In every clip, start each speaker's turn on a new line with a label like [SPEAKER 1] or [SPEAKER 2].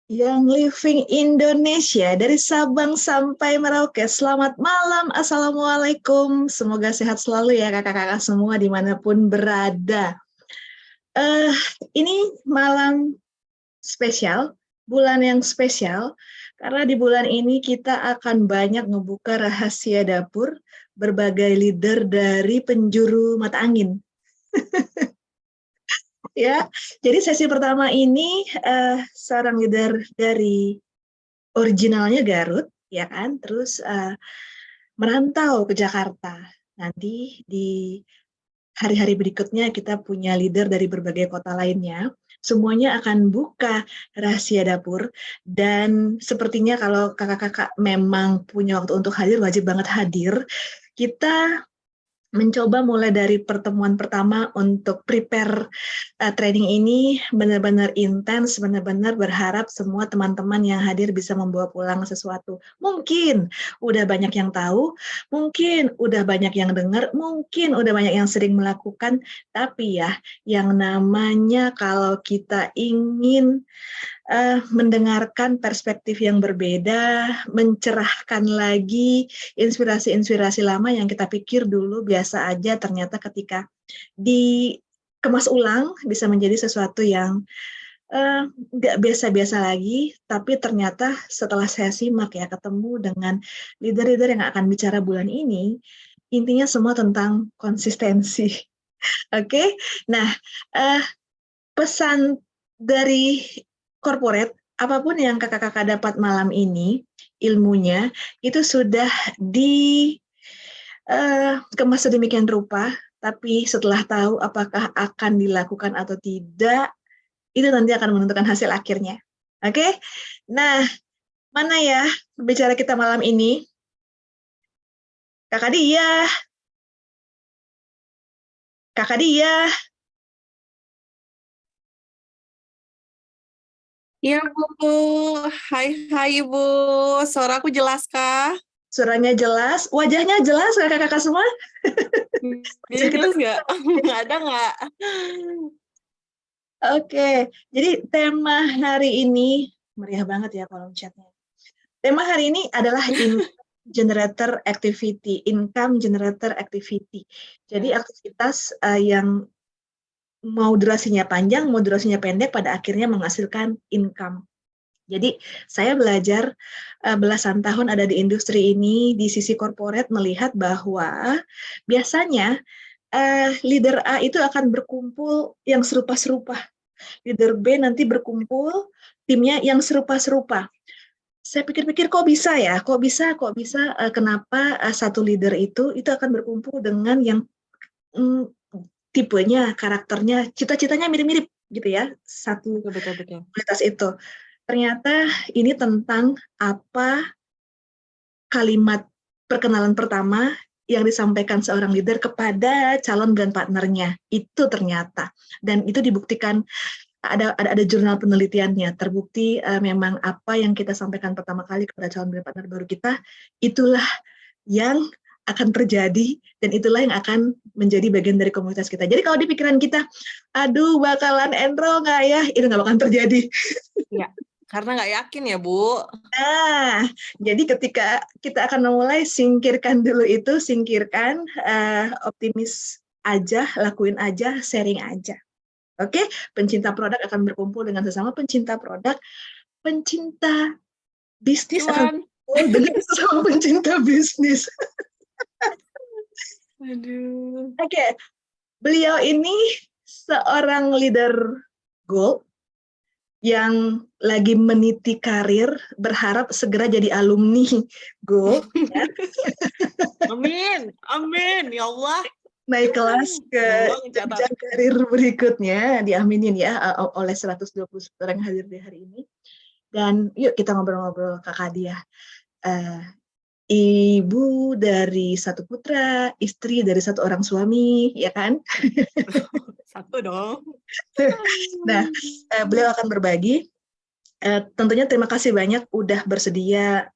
[SPEAKER 1] Yang living Indonesia dari Sabang sampai Merauke. Selamat malam, Assalamualaikum. Semoga sehat selalu ya kakak-kakak semua dimanapun berada. Eh, ini malam spesial, bulan yang spesial, karena di bulan ini kita akan banyak ngebuka rahasia dapur berbagai leader dari penjuru mata angin. Ya, jadi sesi pertama ini seorang leader dari originalnya Garut, ya kan, terus merantau ke Jakarta. Nanti di hari-hari berikutnya kita punya leader dari berbagai kota lainnya. Semuanya akan buka rahasia dapur dan sepertinya kalau kakak-kakak memang punya waktu untuk hadir, wajib banget hadir. Kita mencoba mulai dari pertemuan pertama untuk prepare training ini benar-benar intens, benar-benar berharap semua teman-teman yang hadir bisa membawa pulang sesuatu. Mungkin udah banyak yang tahu, mungkin udah banyak yang dengar, mungkin udah banyak yang sering melakukan, tapi ya yang namanya kalau kita ingin mendengarkan perspektif yang berbeda, mencerahkan lagi inspirasi-inspirasi lama yang kita pikir dulu biasa aja, ternyata ketika dikemas ulang bisa menjadi sesuatu yang nggak biasa-biasa lagi, tapi ternyata setelah saya simak ya, ketemu dengan leader-leader yang akan bicara bulan ini, intinya semua tentang konsistensi. Oke, nah pesan dari corporate, apapun yang kakak-kakak dapat malam ini, ilmunya itu sudah dikemas sedemikian rupa, tapi setelah tahu apakah akan dilakukan atau tidak, itu nanti akan menentukan hasil akhirnya. Oke? Nah, mana ya bicara kita malam ini? Kakak Dia, Kakak Dia.
[SPEAKER 2] Iya, Bu. Hai, hai, Bu. Suara aku jelas kah?
[SPEAKER 1] Suaranya jelas, wajahnya jelas kakak-kakak semua? Wajah kita
[SPEAKER 2] Jelas nggak? Ada nggak?
[SPEAKER 1] Oke, jadi tema hari ini meriah banget ya kolom chatnya. Tema hari ini adalah generator activity, income generator activity. Jadi aktivitas yang mau durasinya panjang, mau durasinya pendek, pada akhirnya menghasilkan income. Jadi saya belajar belasan tahun ada di industri ini, di sisi corporate melihat bahwa biasanya leader A itu akan berkumpul yang serupa-serupa. Leader B nanti berkumpul timnya yang serupa-serupa. Saya pikir-pikir kok bisa ya, kok bisa, kenapa satu leader itu akan berkumpul dengan yang mm, tipenya, karakternya, cita-citanya mirip-mirip gitu ya, satu
[SPEAKER 2] Betul, betul.
[SPEAKER 1] kualitas itu. Ternyata ini tentang apa kalimat perkenalan pertama yang disampaikan seorang leader kepada calon brand partnernya. Itu ternyata. Dan itu dibuktikan ada jurnal penelitiannya, terbukti memang apa yang kita sampaikan pertama kali kepada calon brand partner baru kita, itulah yang akan terjadi dan itulah yang akan menjadi bagian dari komunitas kita. Jadi kalau di pikiran kita, aduh bakalan enroll nggak ya, itu nggak bakalan terjadi.
[SPEAKER 2] Iya, karena nggak yakin ya, Bu.
[SPEAKER 1] Nah, jadi ketika kita akan memulai, singkirkan dulu itu, optimis aja, lakuin aja, sharing aja. Oke, pencinta produk akan berkumpul dengan sesama pencinta produk, pencinta bisnis akan
[SPEAKER 2] Cuan.
[SPEAKER 1] berkumpul dengan sesama pencinta bisnis.
[SPEAKER 2] Aduh.
[SPEAKER 1] Oke, beliau ini seorang leader gold yang lagi meniti karir, berharap segera jadi alumni gold, ya,
[SPEAKER 2] Amin, amin, ya Allah.
[SPEAKER 1] naik kelas ke
[SPEAKER 2] Tolong catat.
[SPEAKER 1] jenjang karir berikutnya, diaminin ya oleh 120 orang yang hadir di hari ini. Dan yuk kita ngobrol-ngobrol Kakak Dia. Ibu dari satu putra, istri dari satu orang suami, ya kan?
[SPEAKER 2] Satu dong.
[SPEAKER 1] Nah, beliau akan berbagi. Tentunya terima kasih banyak udah bersedia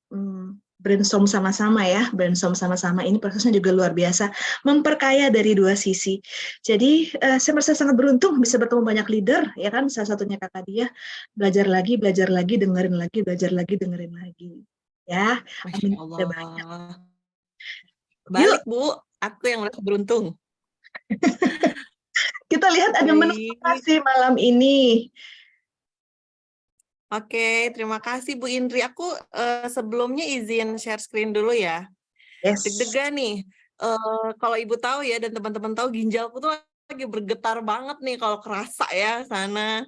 [SPEAKER 1] brainstorm sama-sama ya, brainstorm sama-sama ini prosesnya juga luar biasa, memperkaya dari dua sisi. Jadi saya merasa sangat beruntung bisa bertemu banyak leader, ya kan, salah satunya Kakak Dia, belajar lagi, dengerin lagi, belajar lagi, dengerin lagi. Ya,
[SPEAKER 2] Masya
[SPEAKER 1] amin. Ada banyak.
[SPEAKER 2] Allah.
[SPEAKER 1] Yuk,
[SPEAKER 2] Balik, Bu. Aku yang merasa beruntung.
[SPEAKER 1] kita lihat ada menu apa
[SPEAKER 2] Baik.
[SPEAKER 1] sih malam ini.
[SPEAKER 2] Oke, terima kasih Bu Indri. Aku sebelumnya izin share screen dulu ya.
[SPEAKER 1] Yes.
[SPEAKER 2] Deg-degan nih. Kalau Ibu tahu ya dan teman-teman tahu ginjalku tuh lagi bergetar banget nih kalau kerasa ya sana.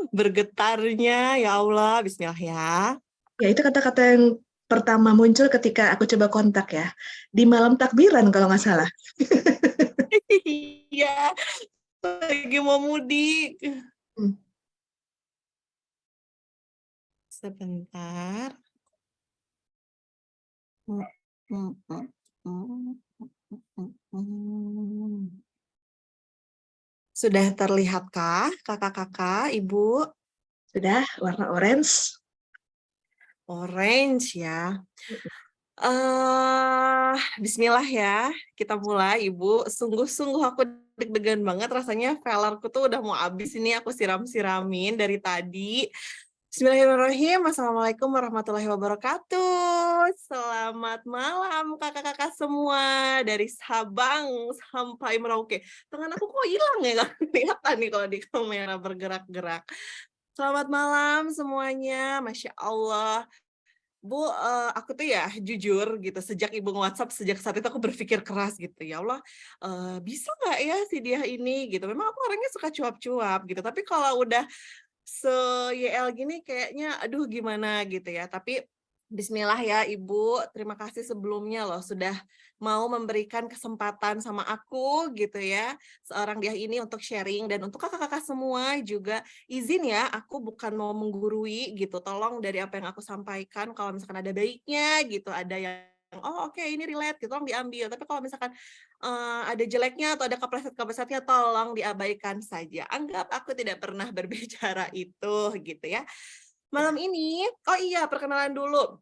[SPEAKER 2] Bergetarnya ya Allah, bismillah ya.
[SPEAKER 1] Ya, itu kata-kata yang pertama muncul ketika aku coba kontak ya. Di malam takbiran kalau nggak salah.
[SPEAKER 2] Iya, lagi mau mudik.
[SPEAKER 1] Hmm.
[SPEAKER 2] Sebentar. Sudah terlihatkah kakak-kakak, Ibu?
[SPEAKER 1] Sudah, warna orange.
[SPEAKER 2] Orange ya. Bismillah ya, kita mulai Ibu. Sungguh-sungguh aku deg-degan banget, rasanya velarku tuh udah mau habis ini aku siram-siramin dari tadi. Bismillahirrahmanirrahim. Assalamualaikum warahmatullahi wabarakatuh. Selamat malam kakak-kakak semua dari Sabang sampai Merauke. Tangan aku kok hilang ya, nggak kelihatan nih kalau di kamera bergerak-gerak. Selamat malam semuanya, Masya Allah. Bu, aku tuh ya jujur gitu, sejak Ibu nge-WhatsApp, sejak saat itu aku berpikir keras gitu, ya Allah, bisa nggak ya si dia ini gitu. Memang aku orangnya suka cuap-cuap gitu, tapi kalau udah se-YL gini kayaknya aduh gimana gitu ya. Tapi bismillah ya Ibu, terima kasih sebelumnya loh sudah mau memberikan kesempatan sama aku gitu ya, seorang dia ini untuk sharing dan untuk kakak-kakak semua juga izin ya, aku bukan mau menggurui gitu, tolong dari apa yang aku sampaikan kalau misalkan ada baiknya gitu, ada yang oh oke ini relate gitu, tolong diambil. Tapi kalau misalkan ada jeleknya atau ada kepleset-keplesetnya tolong diabaikan saja. Anggap aku tidak pernah berbicara itu gitu ya. Malam ini, oh iya perkenalan dulu.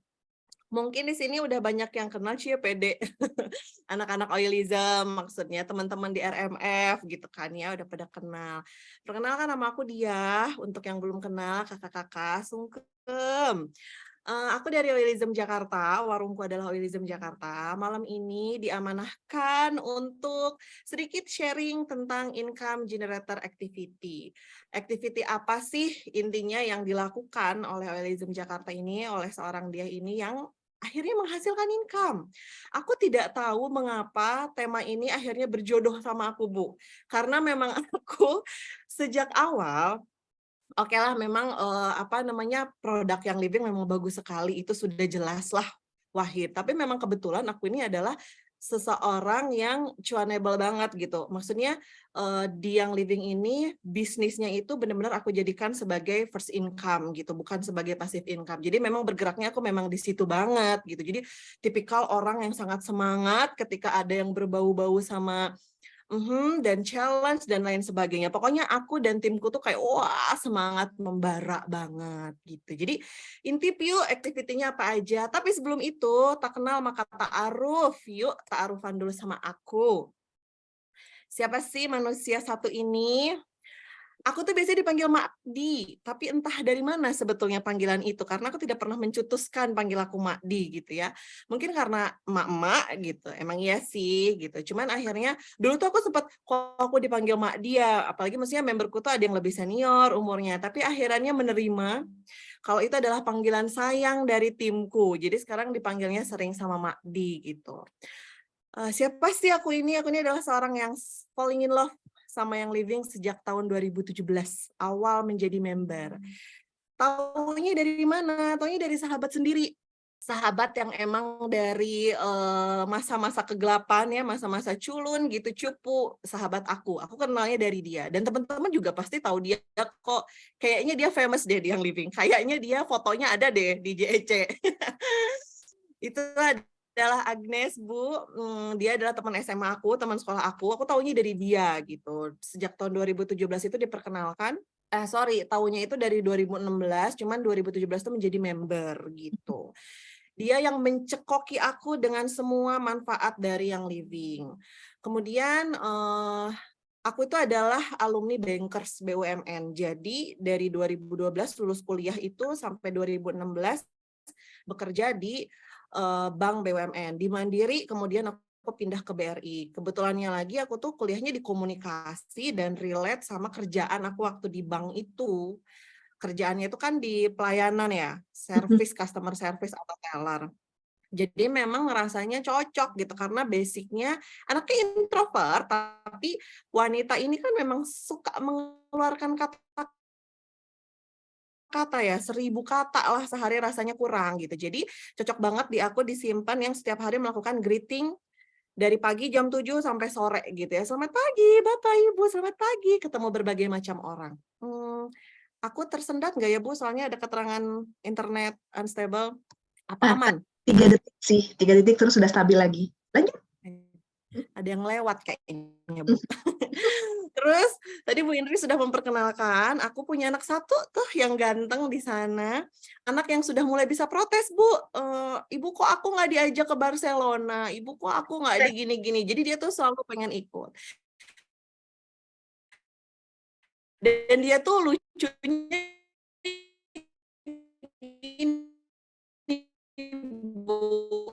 [SPEAKER 2] Mungkin di sini udah banyak yang kenal Cie pede. Anak-anak Oilism maksudnya teman-teman di RMF gitu kan ya udah pada kenal. Perkenalkan nama aku Dia, untuk yang belum kenal kakak-kakak sungkem. Aku dari Oilism Jakarta, warungku adalah Oilism Jakarta. Malam ini diamanahkan untuk sedikit sharing tentang income generator activity. Activity apa sih intinya yang dilakukan oleh Oilism Jakarta ini, oleh seorang dia ini yang akhirnya menghasilkan income. Aku tidak tahu mengapa tema ini akhirnya berjodoh sama aku, Bu. Karena memang aku sejak awal oke lah memang, apa namanya, produk yang living memang bagus sekali, itu sudah jelas lah, Wahid. Tapi memang kebetulan aku ini adalah seseorang yang cuanable banget gitu. Maksudnya, di yang living ini bisnisnya itu benar-benar aku jadikan sebagai first income gitu, bukan sebagai passive income. Jadi memang bergeraknya aku memang di situ banget gitu. Jadi tipikal orang yang sangat semangat ketika ada yang berbau-bau sama dan challenge dan lain sebagainya. Pokoknya aku dan timku tuh kayak wah semangat membara banget gitu. Jadi intip yuk activity-nya apa aja. Tapi sebelum itu tak kenal maka ta'aruf. Yuk ta'arufan dulu sama aku. Siapa sih manusia satu ini? Aku tuh biasanya dipanggil Makdi, tapi entah dari mana sebetulnya panggilan itu, karena aku tidak pernah mencetuskan panggil aku Makdi gitu ya. Mungkin karena emak-emak gitu, emang iya sih gitu. Cuman akhirnya dulu tuh aku sempat kok aku dipanggil Makdi ya, apalagi maksudnya memberku tuh ada yang lebih senior umurnya, tapi akhirnya menerima kalau itu adalah panggilan sayang dari timku. Jadi sekarang dipanggilnya sering sama Makdi gitu. Siapa sih aku ini? Aku ini adalah seorang yang falling in love sama yang living sejak tahun 2017, awal menjadi member. Taunya dari mana? Taunya dari sahabat sendiri. Sahabat yang emang dari masa-masa kegelapan ya, masa-masa culun gitu, cupu, sahabat aku. Aku kenalnya dari dia. Dan teman-teman juga pasti tahu dia kok. Kayaknya dia famous deh di yang living. Kayaknya dia fotonya ada deh di JEC. Itu adalah Agnes, Bu. Dia adalah teman SMA aku, teman sekolah aku. Aku taunya dari dia gitu. Sejak tahun 2017 itu diperkenalkan. Sorry, tahunya itu dari 2016, cuman 2017 itu menjadi member gitu. Dia yang mencekoki aku dengan semua manfaat dari yang living. Kemudian aku itu adalah alumni Bankers BUMN. Jadi dari 2012 lulus kuliah itu sampai 2016 bekerja di bank BUMN. Di Mandiri kemudian aku pindah ke BRI. Kebetulannya lagi aku tuh kuliahnya di komunikasi dan relate sama kerjaan aku waktu di bank itu. Kerjaannya itu kan di pelayanan ya, service, customer service atau teller. Jadi memang rasanya cocok gitu karena basicnya anaknya introvert, tapi wanita ini kan memang suka mengeluarkan kata-kata ya, 1000 kata lah sehari rasanya kurang gitu. Jadi cocok banget di aku disimpan yang setiap hari melakukan greeting dari pagi jam 7 sampai sore gitu ya. Selamat pagi Bapak Ibu, selamat pagi, ketemu berbagai macam orang. Aku tersendat nggak ya Bu? Soalnya ada keterangan internet unstable. Apa
[SPEAKER 1] Ah,
[SPEAKER 2] aman?
[SPEAKER 1] 3 detik sih, 3 detik terus sudah stabil lagi. Lanjut.
[SPEAKER 2] Ada yang lewat kayaknya Bu. Terus tadi Bu Indri sudah memperkenalkan, aku punya anak satu tuh yang ganteng di sana. Anak yang sudah mulai bisa protes, Bu. Ibu kok aku nggak diajak ke Barcelona? Ibu kok aku nggak di gini-gini? Jadi dia tuh selalu pengen ikut. Dan dia tuh lucunya ini, Bu.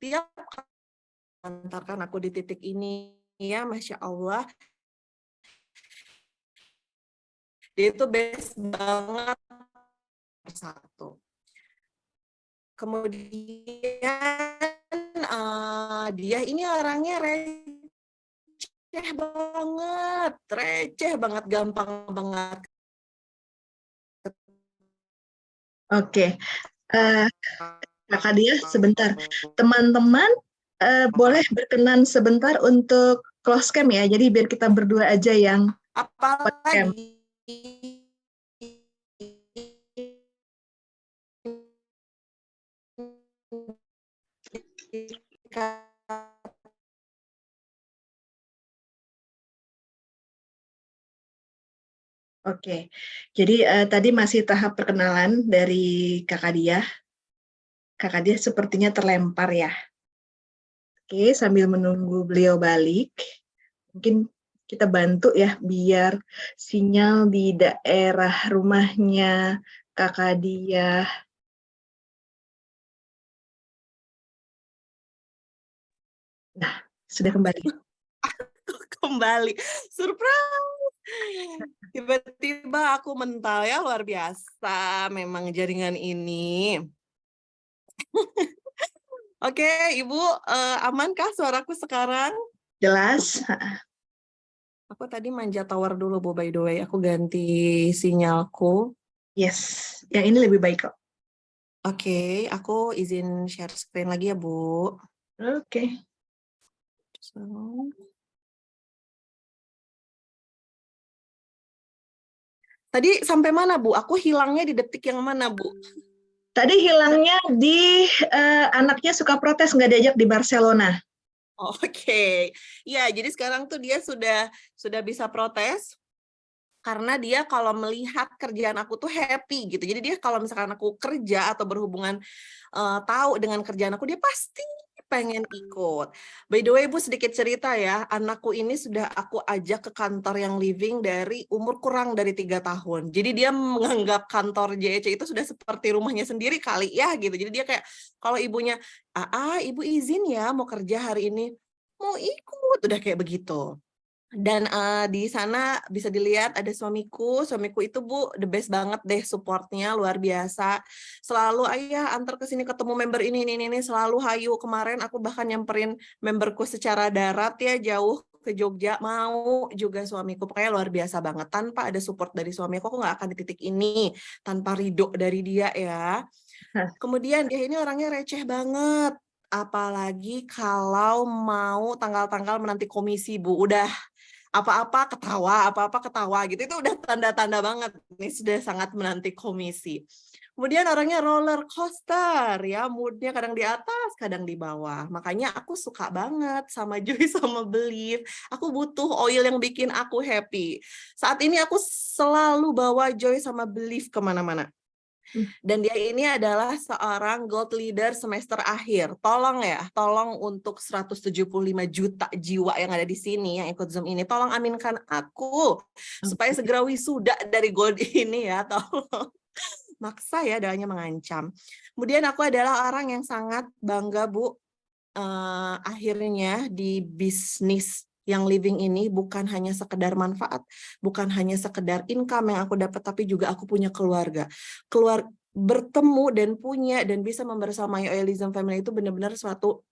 [SPEAKER 2] Tiap antarkan aku di titik ini ya, Masya Allah, dia itu best banget satu. Kemudian dia ini orangnya receh banget, gampang banget.
[SPEAKER 1] Oke, Kakak Dia sebentar. Teman-teman boleh berkenan sebentar untuk close cam ya. Jadi biar kita berdua aja yang on cam.
[SPEAKER 2] Apalagi
[SPEAKER 1] Oke, jadi tadi masih tahap perkenalan dari Kakak Dia. Kakak Dia sepertinya terlempar ya. Oke, sambil menunggu beliau balik, mungkin kita bantu ya biar sinyal di daerah rumahnya Kakak Dia. Nah, sudah kembali.
[SPEAKER 2] kembali. Surprise! Tiba-tiba aku mental ya, luar biasa memang jaringan ini. Oke, Ibu, amankah suaraku sekarang?
[SPEAKER 1] Jelas?
[SPEAKER 2] Aku tadi manja tower dulu, Bu, by the way. Aku ganti sinyalku.
[SPEAKER 1] Yes, yang ini lebih baik kok.
[SPEAKER 2] Oke, aku izin share screen lagi ya, Bu.
[SPEAKER 1] Oke.
[SPEAKER 2] So. Tadi sampai mana, Bu? Aku hilangnya di detik yang mana, Bu?
[SPEAKER 1] Tadi hilangnya di anaknya suka protes nggak diajak di Barcelona.
[SPEAKER 2] Oke. Ya, jadi sekarang tuh dia sudah bisa protes karena dia kalau melihat kerjaan aku tuh happy gitu. Jadi dia kalau misalkan aku kerja atau berhubungan tahu dengan kerjaan aku, dia pasti pengen ikut. By the way, Bu, sedikit cerita ya, anakku ini sudah aku ajak ke kantor yang living dari umur kurang dari 3 tahun. Jadi dia menganggap kantor JEC itu sudah seperti rumahnya sendiri kali ya gitu. Jadi dia kayak kalau ibunya, ibu izin ya mau kerja hari ini, mau ikut, udah kayak begitu. Dan di sana bisa dilihat ada suamiku itu Bu the best banget deh, supportnya luar biasa. Selalu ayah antar ke sini ketemu member ini, selalu hayu. Kemarin aku bahkan nyamperin memberku secara darat ya, jauh ke Jogja, mau juga suamiku. Pokoknya luar biasa banget. Tanpa ada support dari suamiku, aku nggak akan di titik ini. Tanpa ridho dari dia ya. Kemudian dia ini orangnya receh banget. Apalagi kalau mau tanggal-tanggal menanti komisi, Bu. Udah apa-apa ketawa gitu. Itu udah tanda-tanda banget nih sudah sangat menanti komisi. Kemudian orangnya roller coaster ya, moodnya kadang di atas, kadang di bawah. Makanya aku suka banget sama Joy sama Believe. Aku butuh oil yang bikin aku happy. Saat ini aku selalu bawa Joy sama Believe kemana-mana. Dan dia ini adalah seorang gold leader semester akhir. Tolong ya, tolong untuk 175 juta jiwa yang ada di sini yang ikut Zoom ini, tolong aminkan aku supaya segera wisuda dari gold ini ya, tolong. Maksa ya, doanya mengancam. Kemudian aku adalah orang yang sangat bangga, Bu, akhirnya di bisnis yang living ini bukan hanya sekedar manfaat, bukan hanya sekedar income yang aku dapat, tapi juga aku punya keluarga. Bertemu dan punya dan bisa membersamai Oilism Family itu benar-benar suatu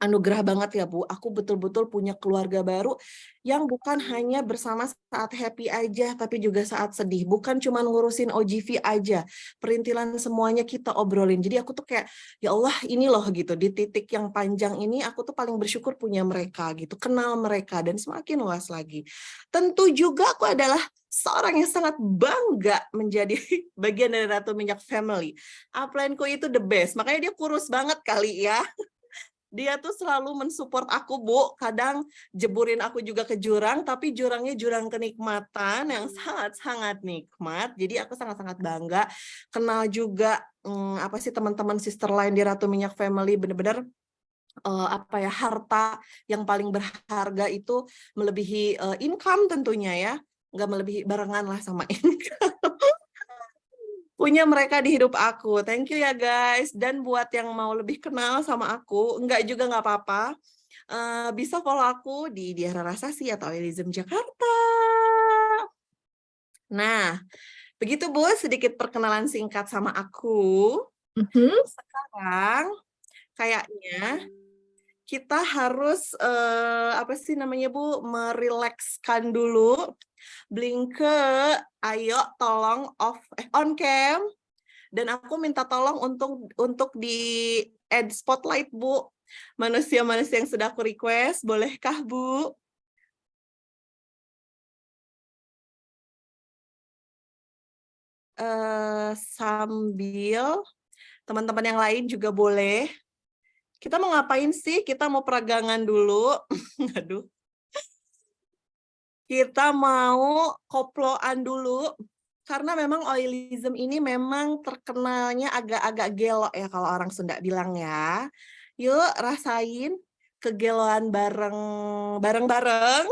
[SPEAKER 2] anugerah banget ya Bu. Aku betul-betul punya keluarga baru yang bukan hanya bersama saat happy aja, tapi juga saat sedih. Bukan cuma ngurusin OGV aja, perintilan semuanya kita obrolin. Jadi aku tuh kayak, ya Allah ini loh gitu, di titik yang panjang ini aku tuh paling bersyukur punya mereka gitu, kenal mereka dan semakin luas lagi. Tentu juga aku adalah seorang yang sangat bangga menjadi bagian dari Ratu Minyak Family. Upline-ku itu the best, makanya dia kurus banget kali ya. Dia tuh selalu mensupport aku, Bu. Kadang jeburin aku juga ke jurang, tapi jurangnya jurang kenikmatan yang sangat-sangat nikmat. Jadi aku sangat-sangat bangga. Kenal juga apa sih teman-teman sister lain di Ratu Minyak Family, bener-bener harta yang paling berharga itu melebihi income tentunya ya. Nggak melebihi barengan lah sama income. Punya mereka di hidup aku. Thank you ya guys. Dan buat yang mau lebih kenal sama aku, enggak juga nggak apa-apa. Bisa follow aku di Diara Rasasi atau Oilism Jakarta. Nah, begitu Bu, sedikit perkenalan singkat sama aku. Sekarang kayaknya kita harus apa sih namanya Bu, merilekskan dulu. Blink ke, ayo tolong on cam. Dan aku minta tolong untuk di add spotlight, Bu. Manusia-manusia yang sudah aku request, bolehkah, Bu? Sambil teman-teman yang lain juga boleh. Kita mau ngapain sih? Kita mau peragangan dulu. Aduh. Kita mau koploan dulu. Karena memang Oilism ini memang terkenalnya agak-agak gelo ya kalau orang Sunda bilang ya. Yuk rasain kegeloan bareng-bareng.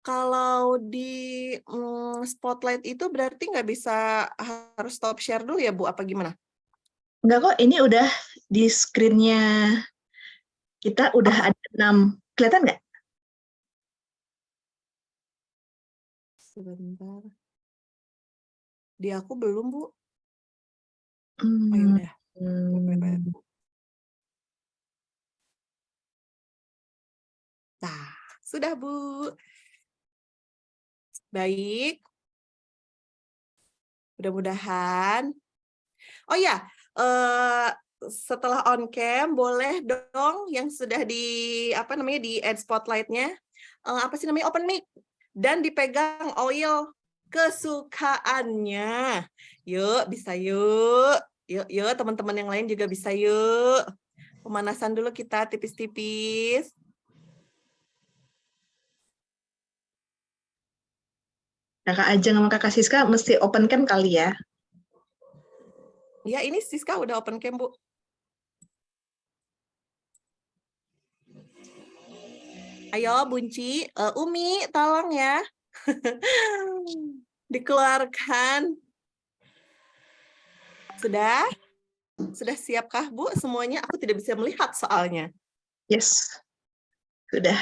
[SPEAKER 2] Kalau di spotlight itu berarti nggak bisa harus stop share dulu ya Bu, apa gimana?
[SPEAKER 1] Enggak kok, ini udah di screen-nya kita udah ada 6. Kelihatan nggak?
[SPEAKER 2] Sebentar. Di aku belum, Bu.
[SPEAKER 1] Hmm.
[SPEAKER 2] Oh ya udah. Nah, sudah Bu. Baik. Mudah-mudahan. Oh ya, setelah on cam boleh dong yang sudah di di add spotlight-nya apa sih namanya open mic dan dipegang oil kesukaannya. Yuk, bisa yuk. Yuk teman-teman yang lain juga bisa yuk. Pemanasan dulu kita tipis-tipis.
[SPEAKER 1] Kakak Ajeng sama Kakak Siska mesti open cam kali ya?
[SPEAKER 2] Ya, ini Siska udah open cam, Bu. Ayo, Bunci. Umi, tolong ya. Dikeluarkan. Sudah? Sudah siapkah, Bu? Semuanya aku tidak bisa melihat soalnya.
[SPEAKER 1] Yes. Sudah.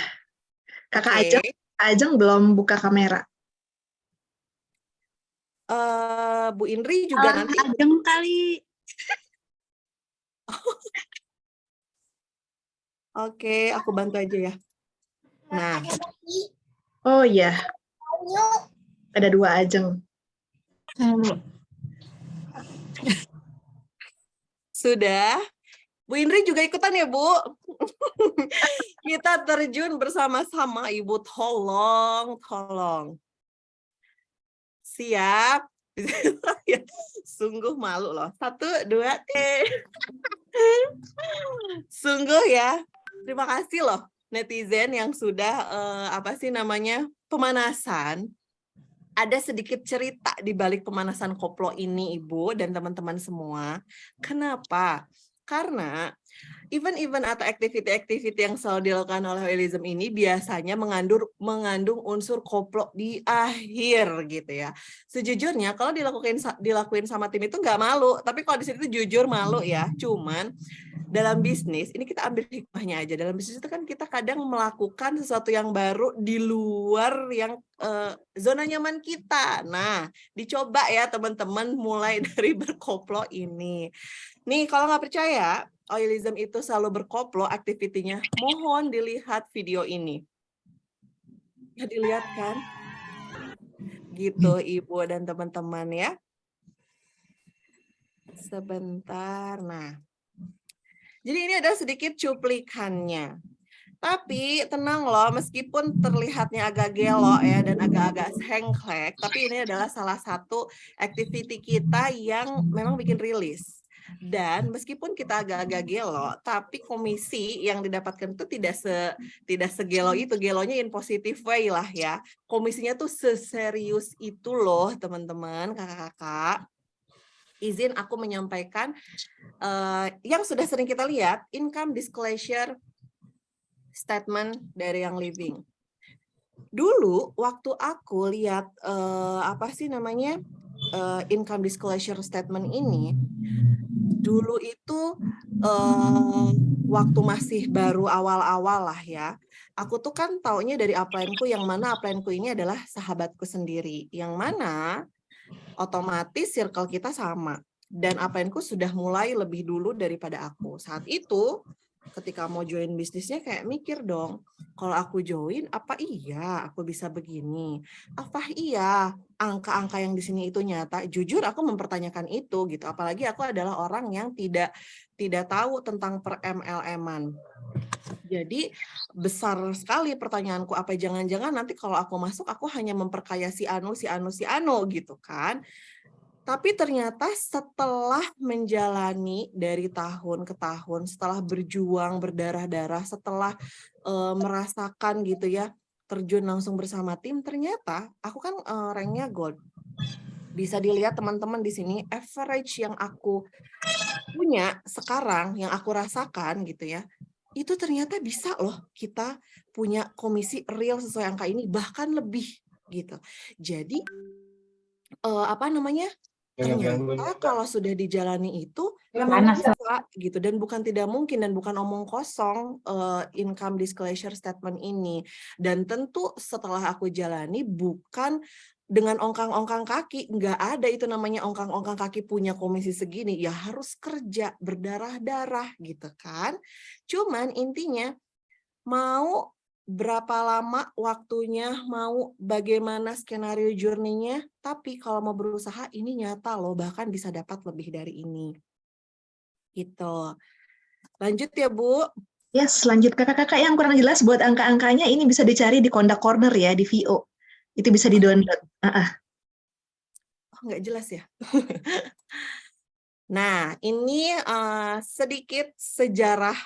[SPEAKER 1] Kakak
[SPEAKER 2] Okay.
[SPEAKER 1] Ajeng belum buka kamera.
[SPEAKER 2] Bu Indri juga nanti.
[SPEAKER 3] Ajeng kali.
[SPEAKER 2] Oke, aku bantu aja ya. Nah.
[SPEAKER 1] Oh iya. Ada 2 Ajeng.
[SPEAKER 2] Sudah. Bu Indri juga ikutan ya, Bu? Kita terjun bersama-sama, Ibu. Tolong. Siap? Sungguh malu loh. 1, 2, 3. Sungguh ya. Terima kasih loh netizen yang sudah pemanasan. Ada sedikit cerita di balik pemanasan koplo ini, Ibu dan teman-teman semua. Kenapa? Karena event-event atau aktiviti-aktiviti yang selalu dilakukan oleh Holism ini biasanya mengandung unsur koplo di akhir gitu ya. Sejujurnya kalau dilakuin sama tim itu nggak malu, tapi kalau di situ jujur malu ya. Cuman dalam bisnis ini kita ambil hikmahnya aja. Dalam bisnis itu kan kita kadang melakukan sesuatu yang baru di luar yang zona nyaman kita. Nah, dicoba ya teman-teman mulai dari berkoplo ini. Nih, kalau nggak percaya, Oilism itu selalu berkoplo aktivitinya. Mohon dilihat video ini. Ya, dilihat kan? Gitu, Ibu dan teman-teman ya. Sebentar. Nah, jadi ini ada sedikit cuplikannya. Tapi tenang loh, meskipun terlihatnya agak gelo ya dan agak-agak hengklek, tapi ini adalah salah satu activity kita yang memang bikin rilis. Dan meskipun kita agak-agak gelo, tapi komisi yang didapatkan itu tidak segelo itu, gelonya in positive way lah ya. Komisinya tuh seserius itu loh teman-teman, kakak-kakak. Izin aku menyampaikan yang sudah sering kita lihat, income disclosure statement dari Young Living. Dulu waktu aku lihat income disclosure statement ini, dulu itu waktu masih baru awal-awal lah ya. Aku tuh kan taunya dari upline-ku, yang mana upline-ku ini adalah sahabatku sendiri, yang mana otomatis circle kita sama. Dan upline-ku sudah mulai lebih dulu daripada aku. Saat itu ketika mau join bisnisnya kayak mikir dong, kalau aku join, apa iya aku bisa begini? Apa iya angka-angka yang di sini itu nyata? Jujur aku mempertanyakan itu gitu. Apalagi aku adalah orang yang tidak tahu tentang per MLM-an. Jadi besar sekali pertanyaanku, apa jangan-jangan nanti kalau aku masuk aku hanya memperkaya si anu gitu kan? Tapi ternyata setelah menjalani dari tahun ke tahun, setelah berjuang berdarah-darah, setelah merasakan gitu ya, terjun langsung bersama tim, ternyata aku kan ranknya gold. Bisa dilihat teman-teman di sini, average yang aku punya sekarang, yang aku rasakan gitu ya, itu ternyata bisa loh kita punya komisi real sesuai angka ini, bahkan lebih gitu. Jadi ternyata kalau sudah dijalani itu memang bisa gitu, dan bukan tidak mungkin dan bukan omong kosong income disclosure statement ini. Dan tentu setelah aku jalani bukan dengan ongkang-ongkang kaki, nggak ada itu namanya ongkang-ongkang kaki punya komisi segini, ya harus kerja berdarah-darah gitu kan. Cuman intinya mau berapa lama waktunya, mau bagaimana skenario journey-nya, tapi kalau mau berusaha ini nyata loh, bahkan bisa dapat lebih dari ini. Gitu. Lanjut ya, Bu.
[SPEAKER 1] Yes, lanjut kakak-kakak yang kurang jelas buat angka-angkanya ini bisa dicari di Kondak Corner ya, di VO. Itu bisa di-download.
[SPEAKER 2] Oh, nggak jelas ya. Nah, ini sedikit sejarah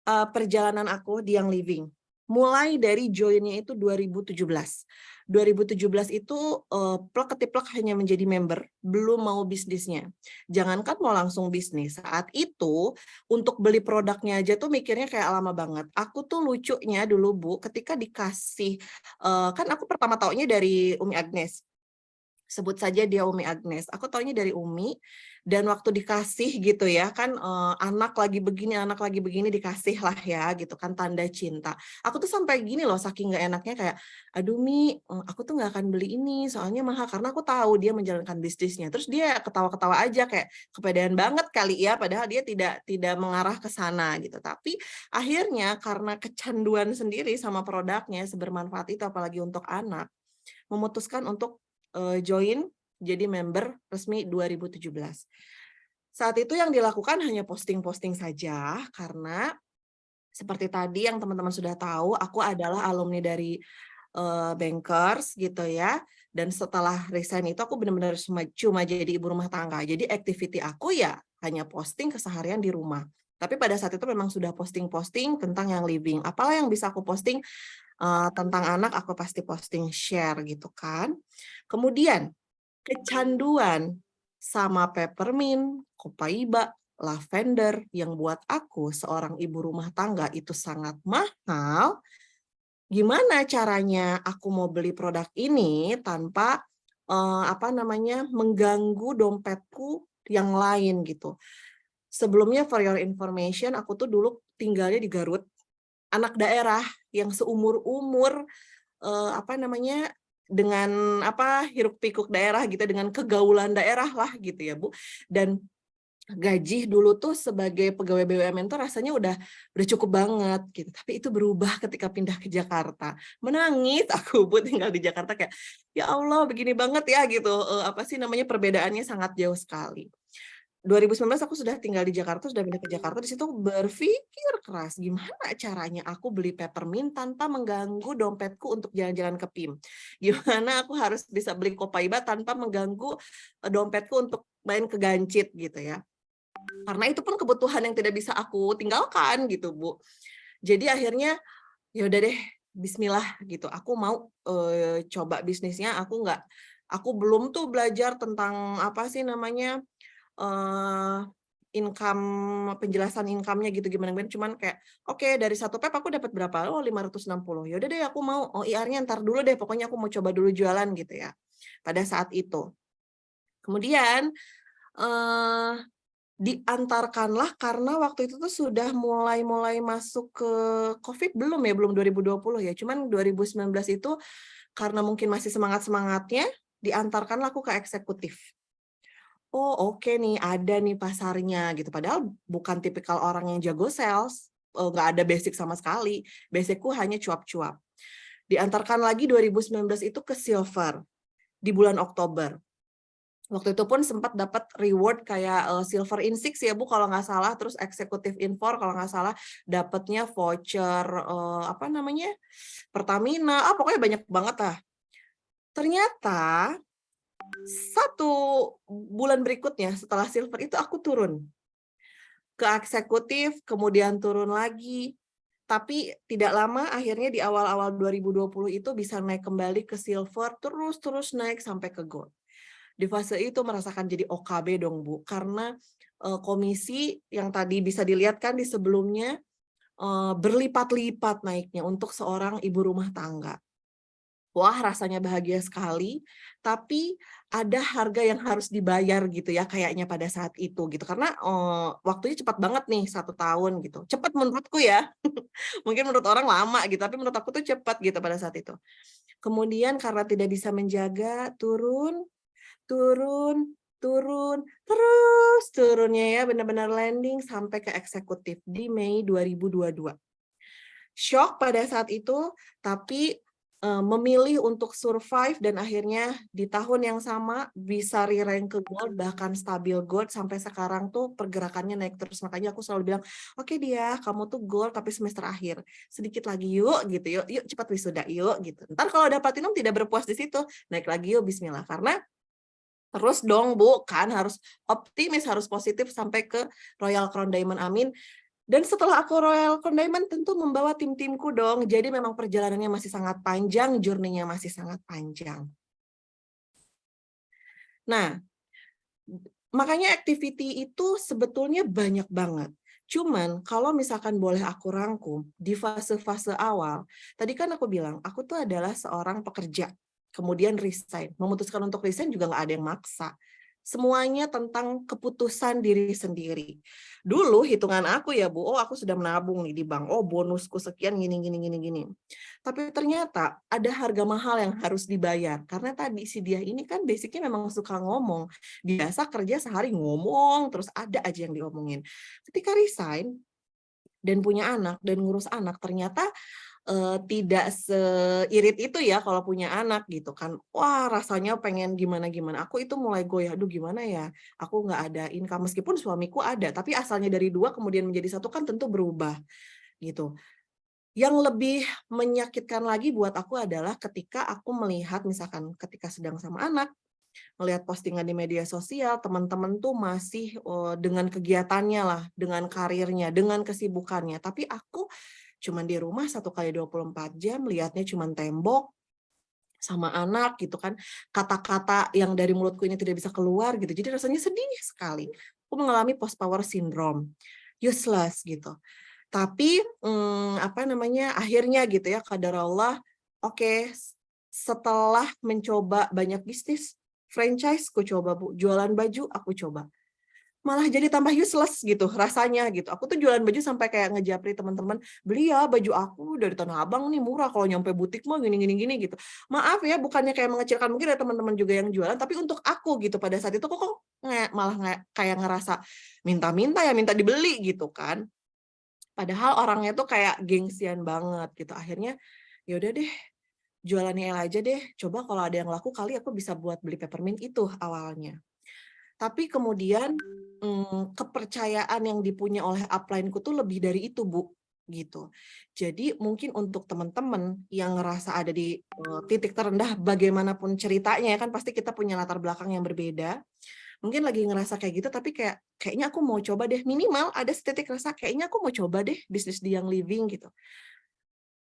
[SPEAKER 2] perjalanan aku di Young Living. Mulai dari joinnya itu 2017. 2017 itu plek-ketiplek hanya menjadi member, belum mau bisnisnya. Jangankan mau langsung bisnis, saat itu untuk beli produknya aja tuh mikirnya kayak lama banget. Aku tuh lucunya dulu, Bu, ketika dikasih, kan aku pertama taunya dari Umi Agnes. Sebut saja dia Umi Agnes. Aku taunya dari Umi, dan waktu dikasih gitu ya kan, anak lagi begini dikasih lah ya gitu kan, tanda cinta. Aku tuh sampai gini loh, saking nggak enaknya kayak, aduh Mi, aku tuh nggak akan beli ini soalnya mahal, karena aku tahu dia menjalankan bisnisnya. Terus dia ketawa-ketawa aja kayak kepedean banget kali ya, padahal dia tidak mengarah ke sana gitu. Tapi akhirnya karena kecanduan sendiri sama produknya sebermanfaat itu, apalagi untuk anak, memutuskan untuk join jadi member resmi 2017. Saat itu yang dilakukan hanya posting-posting saja, karena seperti tadi yang teman-teman sudah tahu, aku adalah alumni dari Bankers gitu ya. Dan setelah resign itu aku benar-benar cuma jadi ibu rumah tangga. Jadi activity aku ya hanya posting keseharian di rumah. Tapi pada saat itu memang sudah posting-posting tentang yang living. Apalah yang bisa aku posting tentang anak, aku pasti posting share gitu kan. Kemudian kecanduan sama peppermint, copaiba, lavender yang buat aku seorang ibu rumah tangga itu sangat mahal. Gimana caranya aku mau beli produk ini tanpa mengganggu dompetku yang lain gitu. Sebelumnya for your information, aku tuh dulu tinggalnya di Garut, anak daerah yang seumur-umur dengan hiruk pikuk daerah gitu, dengan kegaulan daerah lah gitu ya Bu. Dan gaji dulu tuh sebagai pegawai BUMN tuh rasanya udah cukup banget gitu. Tapi itu berubah ketika pindah ke Jakarta. Menangis aku Bu tinggal di Jakarta kayak, ya Allah begini banget ya gitu. Perbedaannya sangat jauh sekali. 2019 aku sudah tinggal di Jakarta, sudah pindah ke Jakarta, di situ berpikir keras, gimana caranya aku beli peppermint tanpa mengganggu dompetku untuk jalan-jalan ke PIM. Gimana aku harus bisa beli Copaiba tanpa mengganggu dompetku untuk main ke Gancit gitu ya. Karena itu pun kebutuhan yang tidak bisa aku tinggalkan gitu, Bu. Jadi akhirnya ya udah deh, bismillah gitu. Aku mau coba bisnisnya, aku belum tuh belajar tentang income, penjelasan income-nya gitu gimana, cuman kayak oke dari satu pep aku dapat berapa? Oh 560. Ya udah deh aku mau OIR-nya ntar dulu deh, pokoknya aku mau coba dulu jualan gitu ya. Pada saat itu. Kemudian diantarkanlah karena waktu itu tuh sudah mulai masuk ke Covid belum 2020 ya. Cuman 2019 itu karena mungkin masih semangat-semangatnya diantarkanlah aku ke eksekutif. Oh oke nih, ada nih pasarnya gitu. Padahal bukan tipikal orang yang jago sales, nggak ada basic sama sekali. Basicku hanya cuap-cuap. Diantarkan lagi 2019 itu ke silver di bulan Oktober. Waktu itu pun sempat dapat reward kayak silver in 6 ya Bu kalau nggak salah, terus eksekutif in 4 kalau nggak salah dapatnya voucher Pertamina, pokoknya banyak banget lah. Ternyata 1 bulan berikutnya setelah silver itu aku turun ke eksekutif, kemudian turun lagi. Tapi tidak lama akhirnya di awal-awal 2020 itu bisa naik kembali ke silver, terus naik sampai ke gold. Di fase itu merasakan jadi OKB dong Bu, karena komisi yang tadi bisa dilihat kan di sebelumnya berlipat-lipat naiknya untuk seorang ibu rumah tangga. Wah, rasanya bahagia sekali, tapi ada harga yang harus dibayar gitu ya kayaknya pada saat itu gitu. Karena waktunya cepat banget nih 1 tahun gitu. Cepat menurutku ya. Mungkin menurut orang lama gitu, tapi menurut aku tuh cepat gitu pada saat itu. Kemudian karena tidak bisa menjaga, turun, terus turunnya ya benar-benar landing sampai ke eksekutif di Mei 2022. Shock pada saat itu, tapi memilih untuk survive dan akhirnya di tahun yang sama bisa re-rank ke gold, bahkan stabil gold sampai sekarang tuh pergerakannya naik terus. Makanya aku selalu bilang, oke dia, kamu tuh gold tapi semester akhir. Sedikit lagi yuk gitu, yuk cepat wisuda yuk gitu. Ntar kalau ada platinum tidak berpuas di situ, naik lagi yuk bismillah. Karena terus dong Bu, kan harus optimis, harus positif sampai ke Royal Crown Diamond, amin. Dan setelah aku Royal Crown Diamond tentu membawa tim-timku dong. Jadi memang perjalanannya masih sangat panjang, journey-nya masih sangat panjang. Nah, makanya activity itu sebetulnya banyak banget. Cuman kalau misalkan boleh aku rangkum di fase-fase awal, tadi kan aku bilang aku tuh adalah seorang pekerja, kemudian resign. Memutuskan untuk resign juga nggak ada yang maksa. Semuanya tentang keputusan diri sendiri. Dulu hitungan aku ya Bu, aku sudah menabung nih di bank, bonusku sekian gini. Tapi ternyata ada harga mahal yang harus dibayar. Karena tadi si dia ini kan basicnya memang suka ngomong. Biasa kerja sehari ngomong, terus ada aja yang diomongin. Ketika resign dan punya anak dan ngurus anak, ternyata tidak seirit itu ya kalau punya anak gitu kan. Wah, rasanya pengen gimana-gimana. Aku itu mulai goyah, aduh gimana ya, aku nggak ada income. Meskipun suamiku ada, tapi asalnya dari 2 kemudian menjadi 1 kan tentu berubah gitu. Yang lebih menyakitkan lagi buat aku adalah ketika aku melihat misalkan ketika sedang sama anak, melihat postingan di media sosial, teman-teman tuh masih, dengan kegiatannya lah, dengan karirnya, dengan kesibukannya. Tapi aku cuman di rumah 1 kali 24 jam, lihatnya cuman tembok, sama anak gitu kan. Kata-kata yang dari mulutku ini tidak bisa keluar gitu. Jadi rasanya sedih sekali. Aku mengalami post power syndrome, useless gitu. Tapi, apa namanya, akhirnya gitu ya, qadarullah, oke, setelah mencoba banyak bisnis, franchise ku coba, Bu, jualan baju aku coba. Malah jadi tambah useless gitu rasanya gitu. Aku tuh jualan baju sampai kayak ngejapri teman-teman, "Beli ya baju aku dari Tanah Abang nih, murah, kalau nyampe butik mah gini gini gini," gitu. Maaf ya, bukannya kayak mengecilkan, mungkin ada teman-teman juga yang jualan, tapi untuk aku gitu pada saat itu kok malah kayak ngerasa minta-minta ya, minta dibeli gitu kan. Padahal orangnya tuh kayak gengsian banget gitu. Akhirnya, ya udah deh, jualan Niel aja deh. Coba kalau ada yang laku kali aku bisa buat beli peppermint itu awalnya. Tapi kemudian, kepercayaan yang dipunya oleh upline-ku tuh lebih dari itu, Bu, gitu. Jadi mungkin untuk teman-teman yang ngerasa ada di, titik terendah bagaimanapun ceritanya ya kan pasti kita punya latar belakang yang berbeda. Mungkin lagi ngerasa kayak gitu tapi kayaknya aku mau coba deh, minimal ada setitik rasa kayaknya aku mau coba deh bisnis di yang living gitu.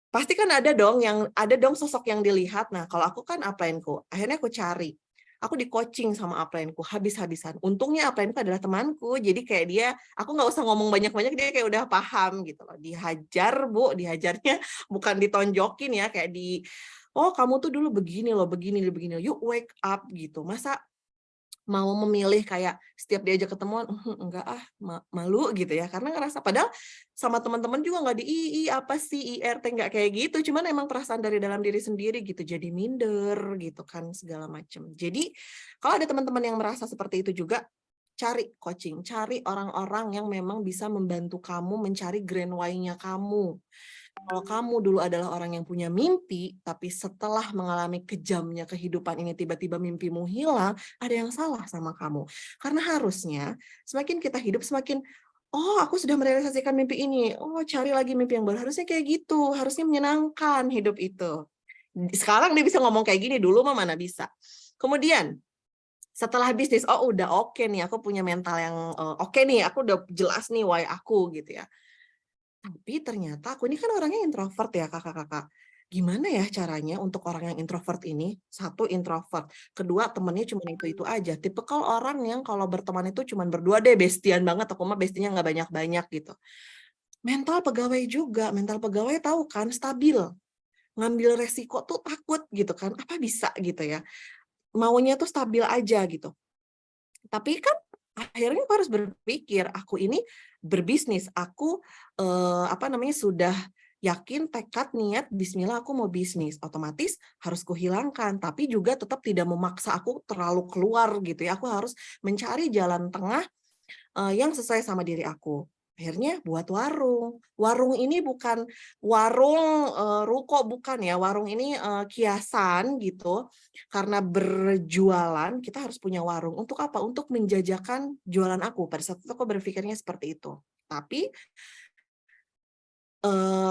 [SPEAKER 2] Pasti kan ada dong sosok yang dilihat. Nah, kalau aku kan upline-ku, akhirnya aku cari. Aku di-coaching sama upline-ku habis-habisan. Untungnya upline-ku adalah temanku, jadi kayak dia, aku nggak usah ngomong banyak-banyak, dia kayak udah paham gitu loh. Dihajar, Bu, dihajarnya bukan ditonjokin ya, kayak "Oh, kamu tuh dulu begini loh, begini loh, yuk wake up," gitu. Masa mau memilih kayak setiap diajak ketemuan, enggak ah, malu gitu ya, karena ngerasa padahal sama teman-teman juga nggak "Ih, apa sih IRT," nggak kayak gitu, cuman emang perasaan dari dalam diri sendiri gitu, jadi minder gitu kan, segala macam. Jadi, kalau ada teman-teman yang merasa seperti itu juga, cari coaching, cari orang-orang yang memang bisa membantu kamu mencari grand why-nya kamu. Kalau kamu dulu adalah orang yang punya mimpi, tapi setelah mengalami kejamnya kehidupan ini tiba-tiba mimpimu hilang, ada yang salah sama kamu. Karena harusnya semakin kita hidup semakin, oh aku sudah merealisasikan mimpi ini, oh cari lagi mimpi yang baru. Harusnya kayak gitu, harusnya menyenangkan hidup itu. Sekarang dia bisa ngomong kayak gini, dulu mah mana bisa. Kemudian setelah bisnis, oh udah oke nih, aku punya mental yang oke nih, aku udah jelas nih why aku gitu ya. Tapi ternyata aku ini kan orangnya introvert ya Kakak-kakak. Gimana ya caranya untuk orang yang introvert ini? Satu introvert, kedua temennya cuma itu-itu aja. Tipikal orang yang kalau berteman itu cuma berdua deh, bestian banget, aku mah bestinya nggak banyak-banyak gitu. Mental pegawai juga, mental pegawai tahu kan stabil. Ngambil resiko tuh takut gitu kan, apa bisa gitu ya. Maunya tuh stabil aja gitu. Tapi kan akhirnya aku harus berpikir, aku ini berbisnis, aku, apa namanya, sudah yakin, tekad, niat, bismillah aku mau bisnis, otomatis harus kuhilangkan, tapi juga tetap tidak memaksa aku terlalu keluar gitu ya, aku harus mencari jalan tengah yang sesuai sama diri aku. Akhirnya buat warung. Warung ini bukan warung, ruko bukan ya, warung ini, kiasan gitu. Karena berjualan, kita harus punya warung. Untuk apa? Untuk menjajakan jualan aku. Pada saat itu aku berpikirnya seperti itu. Tapi,